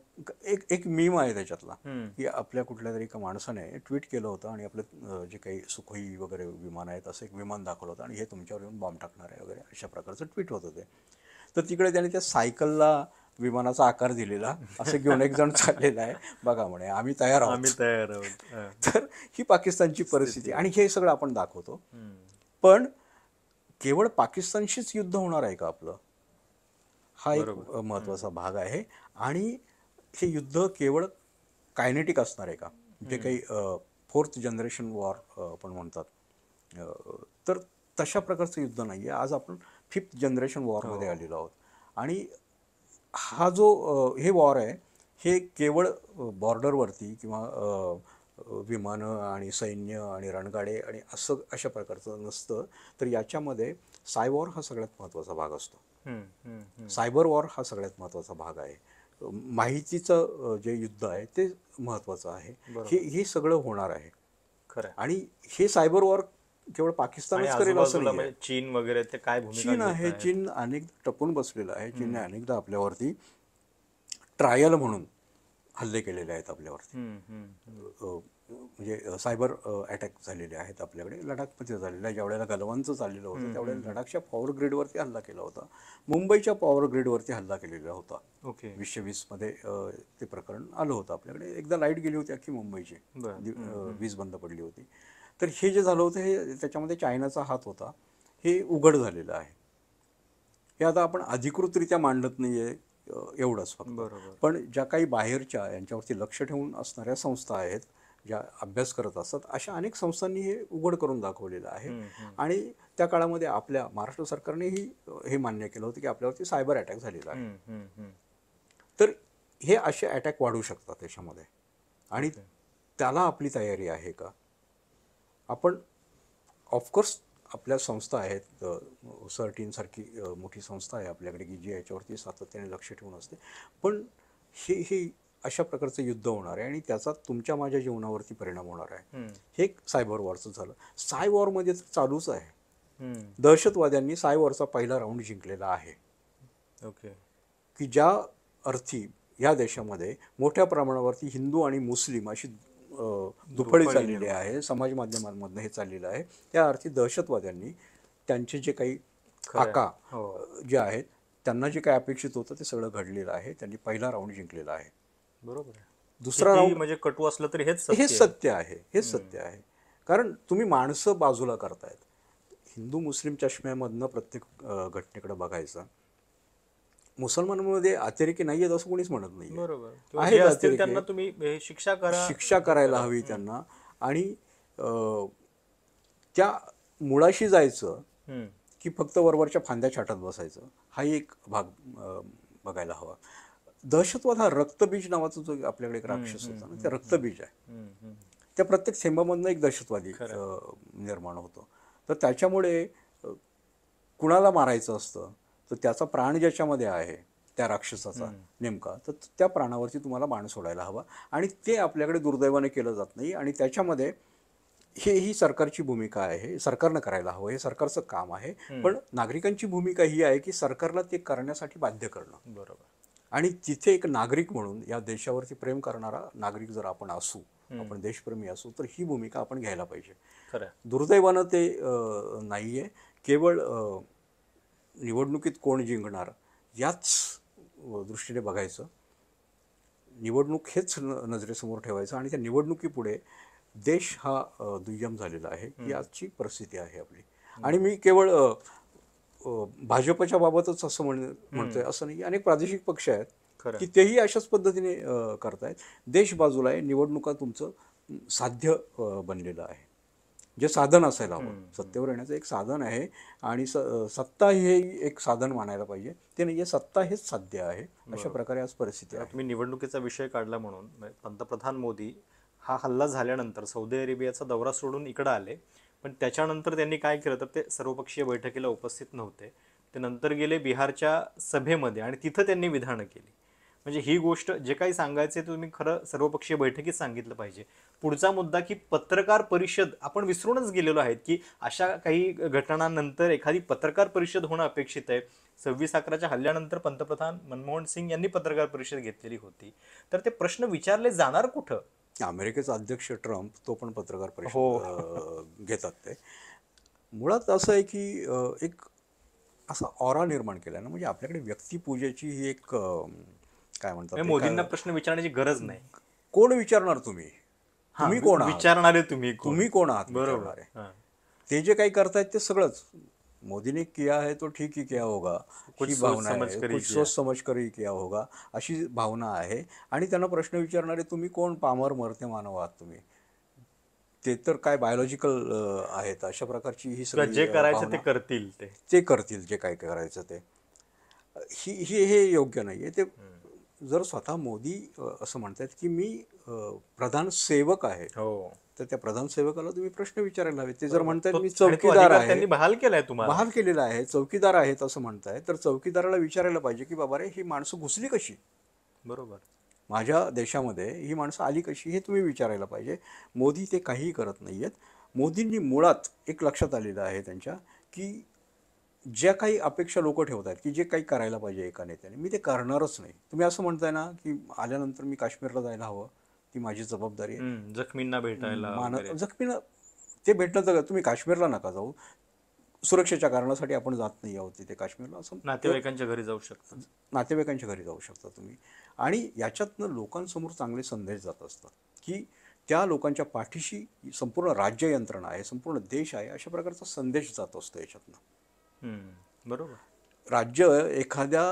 Speaker 1: एक मीम आहे त्याच्यातला, की आपल्या कुठल्या तरी एका माणसाने ट्विट केलं होतं आणि आपलं जे काही सुखोई वगैरे विमान आहेत असं एक विमान दाखवलं होतं आणि हे तुमच्यावर येऊन बॉम्ब टाकणार आहे वगैरे अशा प्रकारचं ट्विट होतं ते. तर तिकडे त्याने त्या सायकलला विमानाचा आकार दिलेला असं घेऊन एक जण चाललेला आहे, बघा म्हणे आम्ही तयार
Speaker 2: आम्ही
Speaker 1: आहोत.
Speaker 2: तयार आहोत.
Speaker 1: तर ही पाकिस्तानची परिस्थिती आणि हे सगळं आपण दाखवतो. पण केवळ पाकिस्तानशीच युद्ध होणार आहे का आपलं, हा एक महत्त्वाचा भाग आहे. आणि हे युद्ध केवळ कायनेटिक असणार आहे का, जे काही फोर्थ जनरेशन वॉर आपण म्हणतात, तर तशा प्रकारचं युद्ध नाही आहे. आज आपण फिफ्थ जनरेशन वॉरमध्ये आलेलो आहोत. आणि हा जो हे वॉर आहे, हे केवळ बॉर्डरवरती किंवा विमानं आणि सैन्य आणि रणगाडे आणि असं अशा प्रकारचं नसतं. तर याच्यामध्ये सायवॉर हा सगळ्यात महत्त्वाचा भाग असतो. सायबर वॉर हा सगळ्यात महत्त्वाचा भाग आहे. माहितीचं जे युद्ध आहे ते महत्त्वाचं आहे. हे सगळं होणार आहे.
Speaker 2: खरं.
Speaker 1: आणि हे सायबर वॉर केवळ
Speaker 2: आणि
Speaker 1: पाकिस्तानच करेल असं
Speaker 2: आजूबाजूला
Speaker 1: नाही आहे.
Speaker 2: म्हणजे चीन वगैरे ते काय भूमिका
Speaker 1: चीन
Speaker 2: घेत
Speaker 1: आहे,
Speaker 2: आहेत.
Speaker 1: चीन अनेकदा टपून बसलेलं आहे. चीनने अनेकदा आपल्यावरती ट्रायल म्हणून हल्ले केलेले आहेत आपल्यावरती. म्हणजे सायबर अटॅक झालेले आहेत आपल्याकडे. लडाखमध्ये झालेलं आहे. ज्यावेळेला गलवानचं चाललेलं होतं त्यावेळेला लडाखच्या पॉवर ग्रीडवरती हल्ला केला होता. मुंबईच्या पॉवर ग्रीडवरती हल्ला केलेला होता.
Speaker 2: ओके.
Speaker 1: 2020मध्ये ते प्रकरण आलं होतं आपल्याकडे. एकदा लाईट गेली होती अख्खी मुंबईची, वीज बंद पडली होती. तर हे जे झालं होतं हे त्याच्यामध्ये चायनाचा हात होता, हे उघड झालेलं आहे. हे आता आपण अधिकृतरित्या मांडत नाही आहे एवढंच फक्त. पण ज्या काही बाहेरच्या यांच्यावरती लक्ष ठेवून असणाऱ्या संस्था आहेत, ज्या अभ्यास करत असतात, अशा अनेक संस्थांनी हे उघड करून दाखवलेलं आहे. आणि त्या काळामध्ये आपल्या महाराष्ट्र सरकारनेही हे मान्य केलं होतं की आपल्यावरती सायबर अटॅक झालेला आहे. तर हे असे अटॅक वाढू शकतात त्याच्यामध्ये, आणि त्याला आपली तयारी आहे का. आपण ऑफकोर्स आपल्या संस्था आहेत, सर्टीनसारखी मोठी संस्था आहे आपल्याकडे की जी याच्यावरती सातत्याने लक्ष ठेवून असते. पण हे अशा प्रकारचं युद्ध होणार आहे आणि त्याचा तुमच्या माझ्या जीवनावरती परिणाम होणार आहे. हे एक सायबर वॉरचं झालं. साय वॉरमध्ये तर चालूच आहे. दहशतवाद्यांनी साय वॉरचा पहिला राऊंड जिंकलेला आहे.
Speaker 2: ओके.
Speaker 1: की ज्या अर्थी या देशामध्ये मोठ्या प्रमाणावरती हिंदू आणि मुस्लिम अशी दुफळी चाललेली आहे, समाज माध्यमांमधनं हे चाललेलं आहे, त्या अर्थी दहशतवाद्यांनी त्यांचे जे काही आका जे आहेत त्यांना जे काही अपेक्षित होतं ते सगळं घडलेलं आहे. त्यांनी पहिला राऊंड जिंकलेला आहे.
Speaker 2: बरोबर आहे.
Speaker 1: दुसरा राऊंड
Speaker 2: म्हणजे कटू असलं तरी हेच
Speaker 1: सत्य आहे. हेच सत्य आहे. कारण तुम्ही माणसं बाजूला करतायत. हिंदू मुस्लिम चष्म्यामधनं प्रत्येक घटनेकडे बघायचं. मुसलमानांमध्ये अतिरेकी नाही आहेत असं कोणीच म्हणत नाही.
Speaker 2: बरोबर. आहेत अतिरेकी, त्यांना तुम्ही शिक्षा करा,
Speaker 1: शिक्षा करायला हवी त्यांना. आणि त्या मुळाशी जायचं की फक्त वरवरच्या फांद्या छाटत बसायचं, हाही एक भाग बघायला हवा. दहशतवाद हा रक्तबीज नावाचा जो आपल्याकडे एक राक्षस होता ना, ते रक्तबीज आहे. त्या प्रत्येक थेंबामधनं एक दहशतवादी निर्माण होतो. तर त्याच्यामुळे कुणाला मारायचं असतं तर त्याचा प्राण ज्याच्यामध्ये आहे त्या राक्षसाचा नेमका, तर त्या प्राणावरती तुम्हाला बाण सोडायला हवा. आणि ते आपल्याकडे दुर्दैवाने केलं जात नाही. आणि त्याच्यामध्ये ही सरकारची भूमिका आहे, सरकारनं करायला हवं, हे सरकारचं काम आहे. पण नागरिकांची भूमिका ही आहे की सरकारला ते करण्यासाठी बाध्य करणं.
Speaker 2: बरोबर.
Speaker 1: आणि तिथे एक नागरिक म्हणून या देशावरती प्रेम करणारा नागरिक जर आपण असू, आपण देशप्रेमी असू, तर ही भूमिका आपण घ्यायला पाहिजे. दुर्दैवानं ते नाही आहे. केवळ निवडणुकीत कोण जिंकणार याच दृष्टीने बघायचं. निवडणूक हेच नजरेसमोर ठेवायचं आणि त्या निवडणुकीपुढे देश हा दुय्यम झालेला आहे. ही आजची परिस्थिती आहे आपली. आणि मी केवळ भाजपच्या बाबतच असं म्हणतोय असं नाही. अनेक प्रादेशिक पक्ष आहेत
Speaker 2: खरं
Speaker 1: की तेही अशाच पद्धतीने करतायत. देश बाजूला आहे, निवडणुका तुमचं साध्य बनलेलं आहे. जे साधन असायला हवं. सत्तेवर येण्याचं एक साधन आहे आणि सत्ता हे एक साधन मानायला पाहिजे. ते नाही आहे, सत्ता हेच साध्य आहे. अशा प्रकारे आज परिस्थिती
Speaker 2: आता
Speaker 1: आहे.
Speaker 2: तुम्ही निवडणुकीचा विषय काढला म्हणून पंतप्रधान मोदी हा हल्ला झाल्यानंतर सौदी अरेबियाचा दौरा सोडून इकडं आले, पण त्याच्यानंतर त्यांनी काय केलं तर ते सर्वपक्षीय बैठकीला उपस्थित नव्हते. ते नंतर गेले बिहारच्या सभेमध्ये आणि तिथं त्यांनी विधानं केली. म्हणजे ही गोष्ट जे काही सांगायचे ते तुम्ही खरं सर्वपक्षीय बैठकीत सांगितलं पाहिजे. पुढचा मुद्दा की पत्रकार परिषद आपण विसरूनच गेलेलो आहेत की अशा काही घटनांनंतर एखादी पत्रकार परिषद होणं अपेक्षित आहे. 26/11च्या हल्ल्यानंतर पंतप्रधान मनमोहन सिंग यांनी पत्रकार परिषद घेतलेली होती. तर ते प्रश्न विचारले जाणार कुठं?
Speaker 1: अमेरिकेचा अध्यक्ष ट्रम्प तो पण पत्रकार
Speaker 2: हो.
Speaker 1: परिषद घेतात ते. मुळात असं आहे की एक असा ऑरा निर्माण केला ना, म्हणजे आपल्याकडे व्यक्तिपूजेची ही एक काय म्हणतात
Speaker 2: म्हणजे
Speaker 1: ते
Speaker 2: मोदींना प्रश्न विचारण्याची गरज नाही.
Speaker 1: कोण विचारणार तुम्ही?
Speaker 2: हा,
Speaker 1: तुम्ही कोण आहात?
Speaker 2: विचारणारे तुम्ही कोण?
Speaker 1: तुम्ही कोण आहात
Speaker 2: बरोबर.
Speaker 1: विचारणारे?
Speaker 2: हा.
Speaker 1: ते जे काही करतायत ते सगळंच मोदीने किया है तो ठीक ही किया होगा
Speaker 2: कुछ
Speaker 1: ही
Speaker 2: सोच
Speaker 1: भावना
Speaker 2: समझ
Speaker 1: आहे.
Speaker 2: कर ही
Speaker 1: कुछ
Speaker 2: किया.
Speaker 1: सोच समझ कर ही किया होगा अशी भावना आहे. आणि त्यांना प्रश्न विचारणारे तुम्ही कोण? पामर मरते मानव आहात तुम्ही. ते तर काय बायोलॉजिकल आहेत. अशा प्रकारची ही
Speaker 2: किंवा
Speaker 1: सगळी
Speaker 2: जे करायचं ते
Speaker 1: भावना
Speaker 2: करतील ते.
Speaker 1: ते करतील जे काय करायचं ते. हे योग्य नाही आहे. ते जर स्वतः मोदी असं म्हणतात की मी प्रधान सेवक आहे,
Speaker 2: हो.
Speaker 1: तर त्या प्रधान सेवकाला तुम्ही प्रश्न विचारायला हवे. ते जर म्हणतात मी
Speaker 2: आणि तो
Speaker 1: चौकीदार
Speaker 2: अधिकार
Speaker 1: आहे,
Speaker 2: त्यांनी बहाल केलाय तुम्हाला.
Speaker 1: बहाल केलेला आहे, चौकीदार आहेत असं म्हणताय, तर चौकीदाराला विचारायला पाहिजे की बाबा रे ही माणसं घुसली कशी
Speaker 2: बरोबर.
Speaker 1: माझ्या देशामध्ये, ही माणसं आली कशी, हे तुम्ही विचारायला पाहिजे. मोदी ते काहीही करत नाही आहेत. मोदींनी मुळात एक लक्षात आलेलं आहे त्यांच्या की ज्या काही अपेक्षा लोक ठेवत आहेत की जे काही करायला पाहिजे एका नेत्याने, मी ते करणारच नाही. तुम्ही असं म्हणताय ना की आल्यानंतर मी काश्मीरला जायला हवं, ती माझी जबाबदारी आहे.
Speaker 2: जखमींना भेटायला वगैरे.
Speaker 1: जखमीनं ते भेटलं तर तुम्ही काश्मीरला नका जाऊ. सुरक्षेच्या कारणासाठी आपण जात नाही आहोत तिथे काश्मीरला, असं
Speaker 2: नातेवाईकांच्या घरी जाऊ शकतात.
Speaker 1: नातेवाईकांच्या घरी जाऊ शकता तुम्ही. आणि याच्यातनं लोकांसमोर चांगले संदेश जात असतात की त्या लोकांच्या पाठीशी संपूर्ण राज्य यंत्रणा आहे, संपूर्ण देश आहे, अशा प्रकारचा संदेश जात असतो याच्यातनं.
Speaker 2: बरोबर.
Speaker 1: राज्य एखाद्या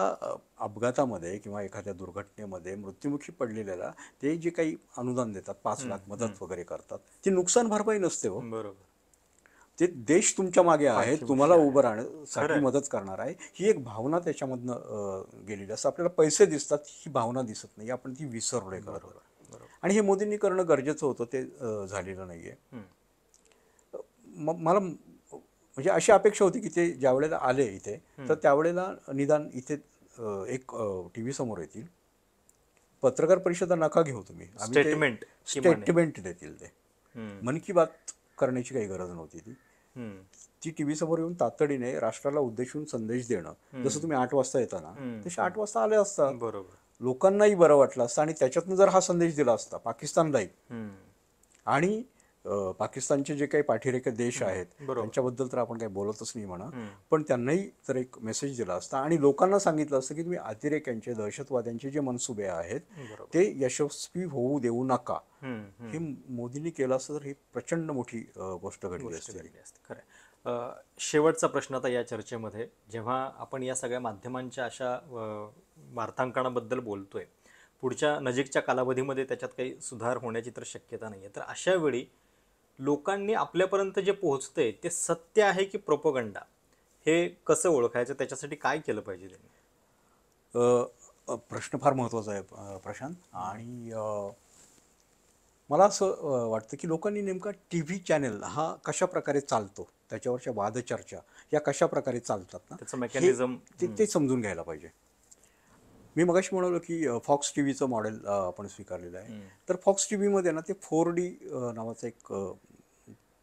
Speaker 1: अपघातामध्ये किंवा एखाद्या दुर्घटनेमध्ये मृत्युमुखी पडलेल्याला ते जे काही अनुदान देतात, 5 लाख मदत वगैरे करतात, ती नुकसान भरपाई नसते हो.
Speaker 2: बरोबर.
Speaker 1: ते देश तुमच्या मागे आहे,
Speaker 2: पाठीशी
Speaker 1: तुम्हाला
Speaker 2: आहे.
Speaker 1: उभं राहण्यासाठी मदत करणार आहे, ही एक भावना त्याच्यामधनं गेलेली असं. आपल्याला पैसे दिसतात, ही भावना दिसत नाही, आपण ती विसरलोय खरं तर. आणि हे मोदींनी करणं गरजेचं होतं, ते झालेलं नाहीये. मला म्हणजे अशी अपेक्षा होती की ते ज्या वेळेला आले इथे, तर त्यावेळेला निदान इथे एक टी व्ही समोर येतील, पत्रकार परिषदा नका घेऊ तुम्ही, स्टेटमेंट देतील ते. मन की बात करण्याची काही गरज नव्हती ती टी व्ही समोर येऊन तातडीने राष्ट्राला उद्देशून संदेश देणं. जसं तुम्ही 8 वाजता येता ना, तसे 8 वाजता आले असतात.
Speaker 2: बरोबर.
Speaker 1: लोकांनाही बरं वाटलं असतं आणि त्याच्यातनं जर हा संदेश दिला असता पाकिस्तानलाही, आणि पाकिस्तानचे जे काही पाठीरेखे देश आहेत त्यांच्याबद्दल तर आपण काही बोलतच नाही म्हणा, पण त्यांनाही तर एक मेसेज दिला असता आणि लोकांना सांगितलं असतं की तुम्ही अतिरेक्यांचे, दहशतवाद्यांचे जे मनसुबे आहेत ते यशस्वी होऊ देऊ नका. हे मोदींनी केलं असतं तर ही प्रचंड मोठी गोष्ट घडली असते.
Speaker 2: खरं. शेवटचा प्रश्न आता या चर्चेमध्ये, जेव्हा आपण या सगळ्या माध्यमांच्या अशा वार्तांकनाबद्दल बोलतोय, पुढच्या नजीकच्या कालावधीमध्ये त्याच्यात काही सुधार होण्याची तर शक्यता नाही आहे, तर अशा वेळी लोकांनी आपल्यापर्यंत जे पोहोचतंय ते सत्य आहे की प्रोपगंडा, हे कसं ओळखायचं, त्याच्यासाठी काय केलं पाहिजे त्यांनी?
Speaker 1: प्रश्न फार महत्त्वाचा आहे प्रशांत. आणि मला असं वाटतं की लोकांनी नेमका टी व्ही चॅनल हा कशा प्रकारे चालतो, त्याच्यावरच्या वादचर्चा या कशा प्रकारे चालतात ना,
Speaker 2: त्याचं मेकॅनिझम
Speaker 1: ते समजून घ्यायला पाहिजे. मी मगाशी म्हणालो की फॉक्स टी व्हीचं मॉडेल आपण स्वीकारलेलं आहे. तर फॉक्स टी व्हीमध्ये ना ते 4D नावाचं एक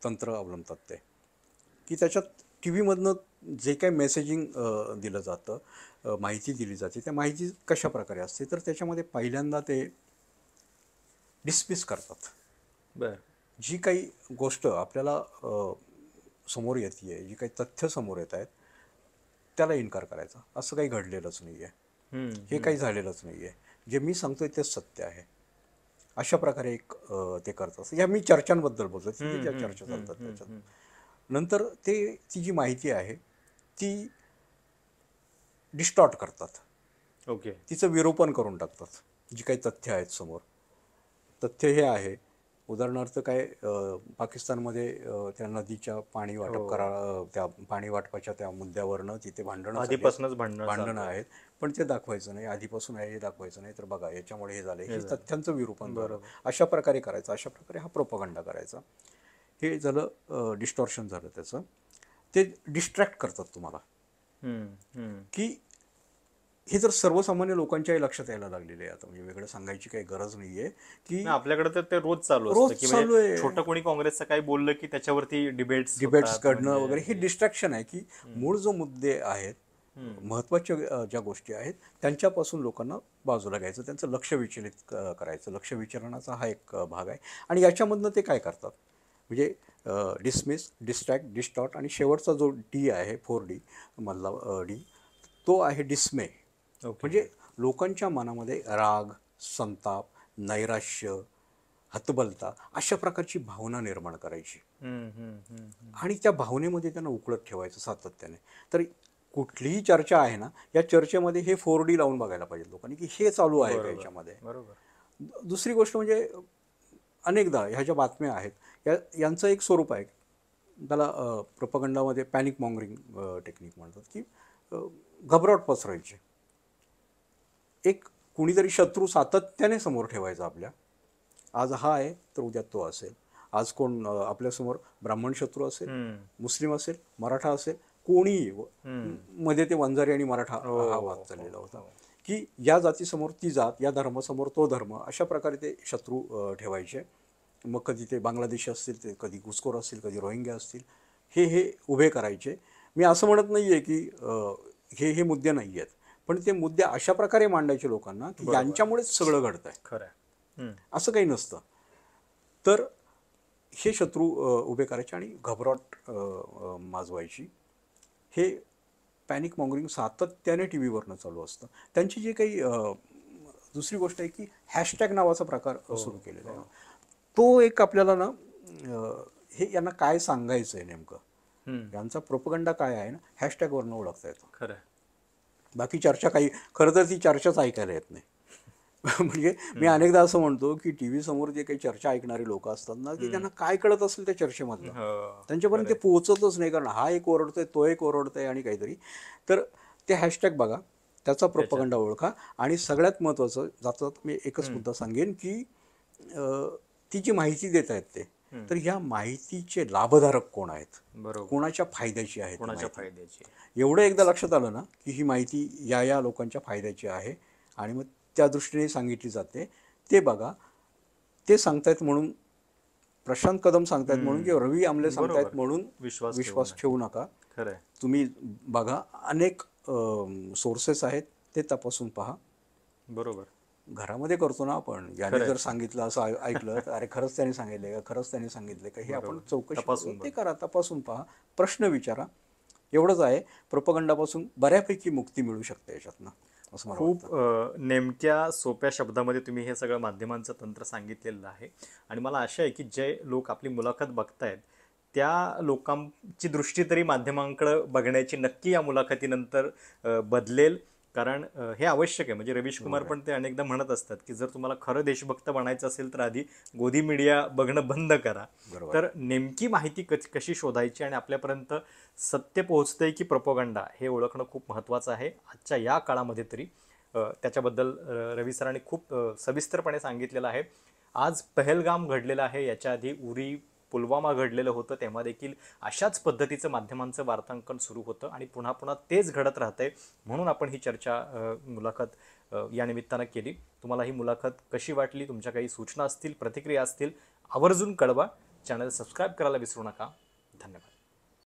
Speaker 1: तंत्र अवलंबतात ते, की त्याच्यात टी व्हीमधनं जे काही मेसेजिंग दिलं जातं, माहिती दिली जाते, त्या माहिती कशा प्रकारे असते, तर त्याच्यामध्ये पहिल्यांदा ते डिस्मिस करतात.
Speaker 2: बरं.
Speaker 1: जी काही गोष्ट आपल्याला समोर येते आहे, जी काही तथ्य समोर येत आहेत, त्याला इन्कार करायचा. असं काही घडलेलंच नाही आहे, हे काही झालेलंच नाही आहे, जे मी सांगतोय तेच सत्य आहे, अशा प्रकारे एक ते करतात. या मी चर्चांबद्दल बोलतो, ज्या चर्चा चालतात त्याच्यात. नंतर ती जी माहिती आहे ती डिस्टॉर्ट करतात.
Speaker 2: ओके.
Speaker 1: तिचं विरूपण करून टाकतात. जी काही तथ्य आहेत समोर, तथ्य हे आहे, उदाहरणार्थ काय पाकिस्तानमध्ये त्या नदीच्या पाणी वाटप त्या पाणी वाटपाच्या त्या मुद्द्यावरनं तिथे
Speaker 2: आधीपासूनच भांडणं
Speaker 1: भांडणं आहेत, पण ते दाखवायचं नाही, आधीपासून आहे हे दाखवायचं नाही, तर बघा याच्यामुळे हे झालं, हे तथ्यांचं विरूपण झालं, अशा प्रकारे करायचं, अशा प्रकारे हा प्रोपगंडा करायचा. हे झालं डिस्टॉर्शन झालं त्याचं. ते डिस्ट्रॅक्ट करतात तुम्हाला की हे जर सर्वसामान्य लोकांच्याही लक्षात यायला लागलेले आहे आता, म्हणजे वेगळं सांगायची काही गरज नाहीये की
Speaker 2: आपल्याकडे तर ते रोज चालू असतं की म्हणजे छोटं कोणी काँग्रेसचं काही बोललं की त्याच्यावरती डिबेट्स
Speaker 1: कडनं वगैरे. हे डिस्ट्रॅक्शन आहे की मूळ जो मुद्दे आहेत, महत्वाच्या ज्या गोष्टी आहेत, त्यांच्यापासून लोकांना बाजूला घ्यायचं, त्यांचं लक्ष विचलित करायचं. लक्ष विचलनाचा हा एक भाग आहे. आणि याच्यामधनं ते काय करतात म्हणजे डिसमिस, डिस्ट्रॅक्ट, डिस्टॉर्ट, आणि शेवटचा जो डी आहे 4D मधला डी, तो आहे डिस्मे. म्हणजे लोकांच्या मनामध्ये राग, संताप, नैराश्य, हतबलता अशा प्रकारची भावना निर्माण करायची आणि त्या भावनेमध्ये त्यांना उकळत ठेवायचं सातत्याने. तर कुठलीही चर्चा आहे ना, या चर्चेमध्ये हे 4D लावून बघायला पाहिजे लोकांनी की हे चालू आहे का याच्यामध्ये. दुसरी गोष्ट म्हणजे अनेकदा ह्या ज्या बातम्या आहेत यांचं एक स्वरूप आहे, त्याला प्रोपगंडामध्ये पॅनिक मॉंगरिंग टेक्निक म्हणतात, की घबराट पसरायची. एक कुणीतरी शत्रू सातत्याने समोर ठेवायचा आपल्या. आज हा आहे तर उद्या तो असेल. आज कोण आपल्यासमोर ब्राह्मण शत्रू असेल, मुस्लिम असेल, मराठा असेल, कोणीही. मध्ये ते वंजारी आणि मराठा हा वाद चाललेला होता की या जातीसमोर ती जात, या धर्मासमोर तो धर्म, अशा प्रकारे ते शत्रू ठेवायचे. मग कधी ते बांगलादेशी असतील, ते कधी घुसखोर असतील, कधी रोहिंग्या असतील, हे उभे करायचे. मी असं म्हणत नाही आहे की हे मुद्दे नाही आहेत, पण ते मुद्दे अशा प्रकारे मांडायचे लोकांना की यांच्यामुळेच सगळं घडतंय,
Speaker 2: खरं
Speaker 1: असं काही नसतं. तर हे शत्रू उभे करायचे आणि घबराट माजवायची. हे पॅनिक मॉंगरिंग सातत्याने टी व्हीवरनं चालू असतं. त्यांची जी काही दुसरी गोष्ट आहे की हॅशटॅग नावाचा प्रकार सुरू केलेला आहे. तो एक आपल्याला ना हे यांना काय सांगायचं आहे नेमकं, यांचा प्रोपगंडा काय आहे ना, हॅशटॅगवरनं ओळखता येतो.
Speaker 2: खरं.
Speaker 1: बाकी चर्चा काही, खरं तर ती चर्चाच ऐकायला येत नाही. म्हणजे मी अनेकदा असं म्हणतो की टी व्ही समोर जे काही चर्चा ऐकणारी लोक असतात ना, की त्यांना काय कळत असेल त्या चर्चेमधलं, त्यांच्यापर्यंत ते पोहोचतच नाही. कारण हा एक ओरडतोय, तो एक ओरडतोय आणि काहीतरी. तर ते हॅशटॅग बघा, त्याचा प्रोपगंडा ओळखा. आणि सगळ्यात महत्त्वाचं, जातात मी एकच मुद्दा सांगेन की ती जी माहिती देत आहेत ते, तर ह्या माहितीचे लाभधारक कोण आहेत, कोणाच्या फायद्याची आहे,
Speaker 2: कोणाच्या फायद्याची.
Speaker 1: एवढं एकदा लक्षात आलं ना की ही माहिती या लोकांच्या फायद्याची आहे आणि मग त्या दृष्टीने सांगितली जाते, ते बघा. ते सांगतायत म्हणून, प्रशांत कदम सांगतायत म्हणून किंवा रवी आमले सांगतायत म्हणून विश्वास ठेवू नका.
Speaker 2: खरं.
Speaker 1: तुम्ही बघा, अनेक सोर्सेस आहेत, ते तपासून पहा.
Speaker 2: बरोबर.
Speaker 1: घरामध्ये करतो ना आपण, याने जर सांगितलं, असं ऐकलं तर अरे खरंच त्याने सांगितले का, खरंच त्याने सांगितले का, हे आपण चौकशी ते करा, तपासून पहा, प्रश्न विचारा. एवढंच आहे. प्रोपगंडापासून बऱ्यापैकी मुक्ती मिळू शकते याच्यातनं, असं मला
Speaker 2: खूप नेमक्या सोप्या शब्दामध्ये तुम्ही हे सगळं माध्यमांचं तंत्र सांगितलेलं आहे. आणि मला आशा आहे की जे लोक आपली मुलाखत बघतायत त्या लोकांची दृष्टी तरी माध्यमांकडे बघण्याची नक्की या मुलाखतीनंतर बदलेल. कारण हे आवश्यक आहे. म्हणजे रवीश कुमार पण ते अनेकदा म्हणत असतात की जर तुम्हाला खरं देशभक्त बनायचं असेल तर आधी गोदी मीडिया बघणं बंद करा. तर नेमकी माहिती कशी शोधायची आणि आपल्यापर्यंत सत्य पोहोचतंय की प्रोपगंडा, हे ओळखणं खूप महत्त्वाचं आहे आजच्या या काळामध्ये तरी. त्याच्याबद्दल रवी सरांनी खूप सविस्तरपणे सांगितलेलं आहे. आज पहलगाम घडलेलं आहे, याच्या आधी उरी, पुलवामा घडलेलं होतं, तेव्हा देखील अशाच पद्धतीचं माध्यमांचं वार्तांकन सुरू होतं आणि पुन्हा पुन्हा तेच घडत राहतंय. म्हणून आपण ही चर्चा, मुलाखत या निमित्तानं केली. तुम्हाला ही मुलाखत कशी वाटली, तुमच्या काही सूचना असतील, प्रतिक्रिया असतील, आवर्जून कळवा. चॅनल सबस्क्राईब करायला विसरू नका. धन्यवाद.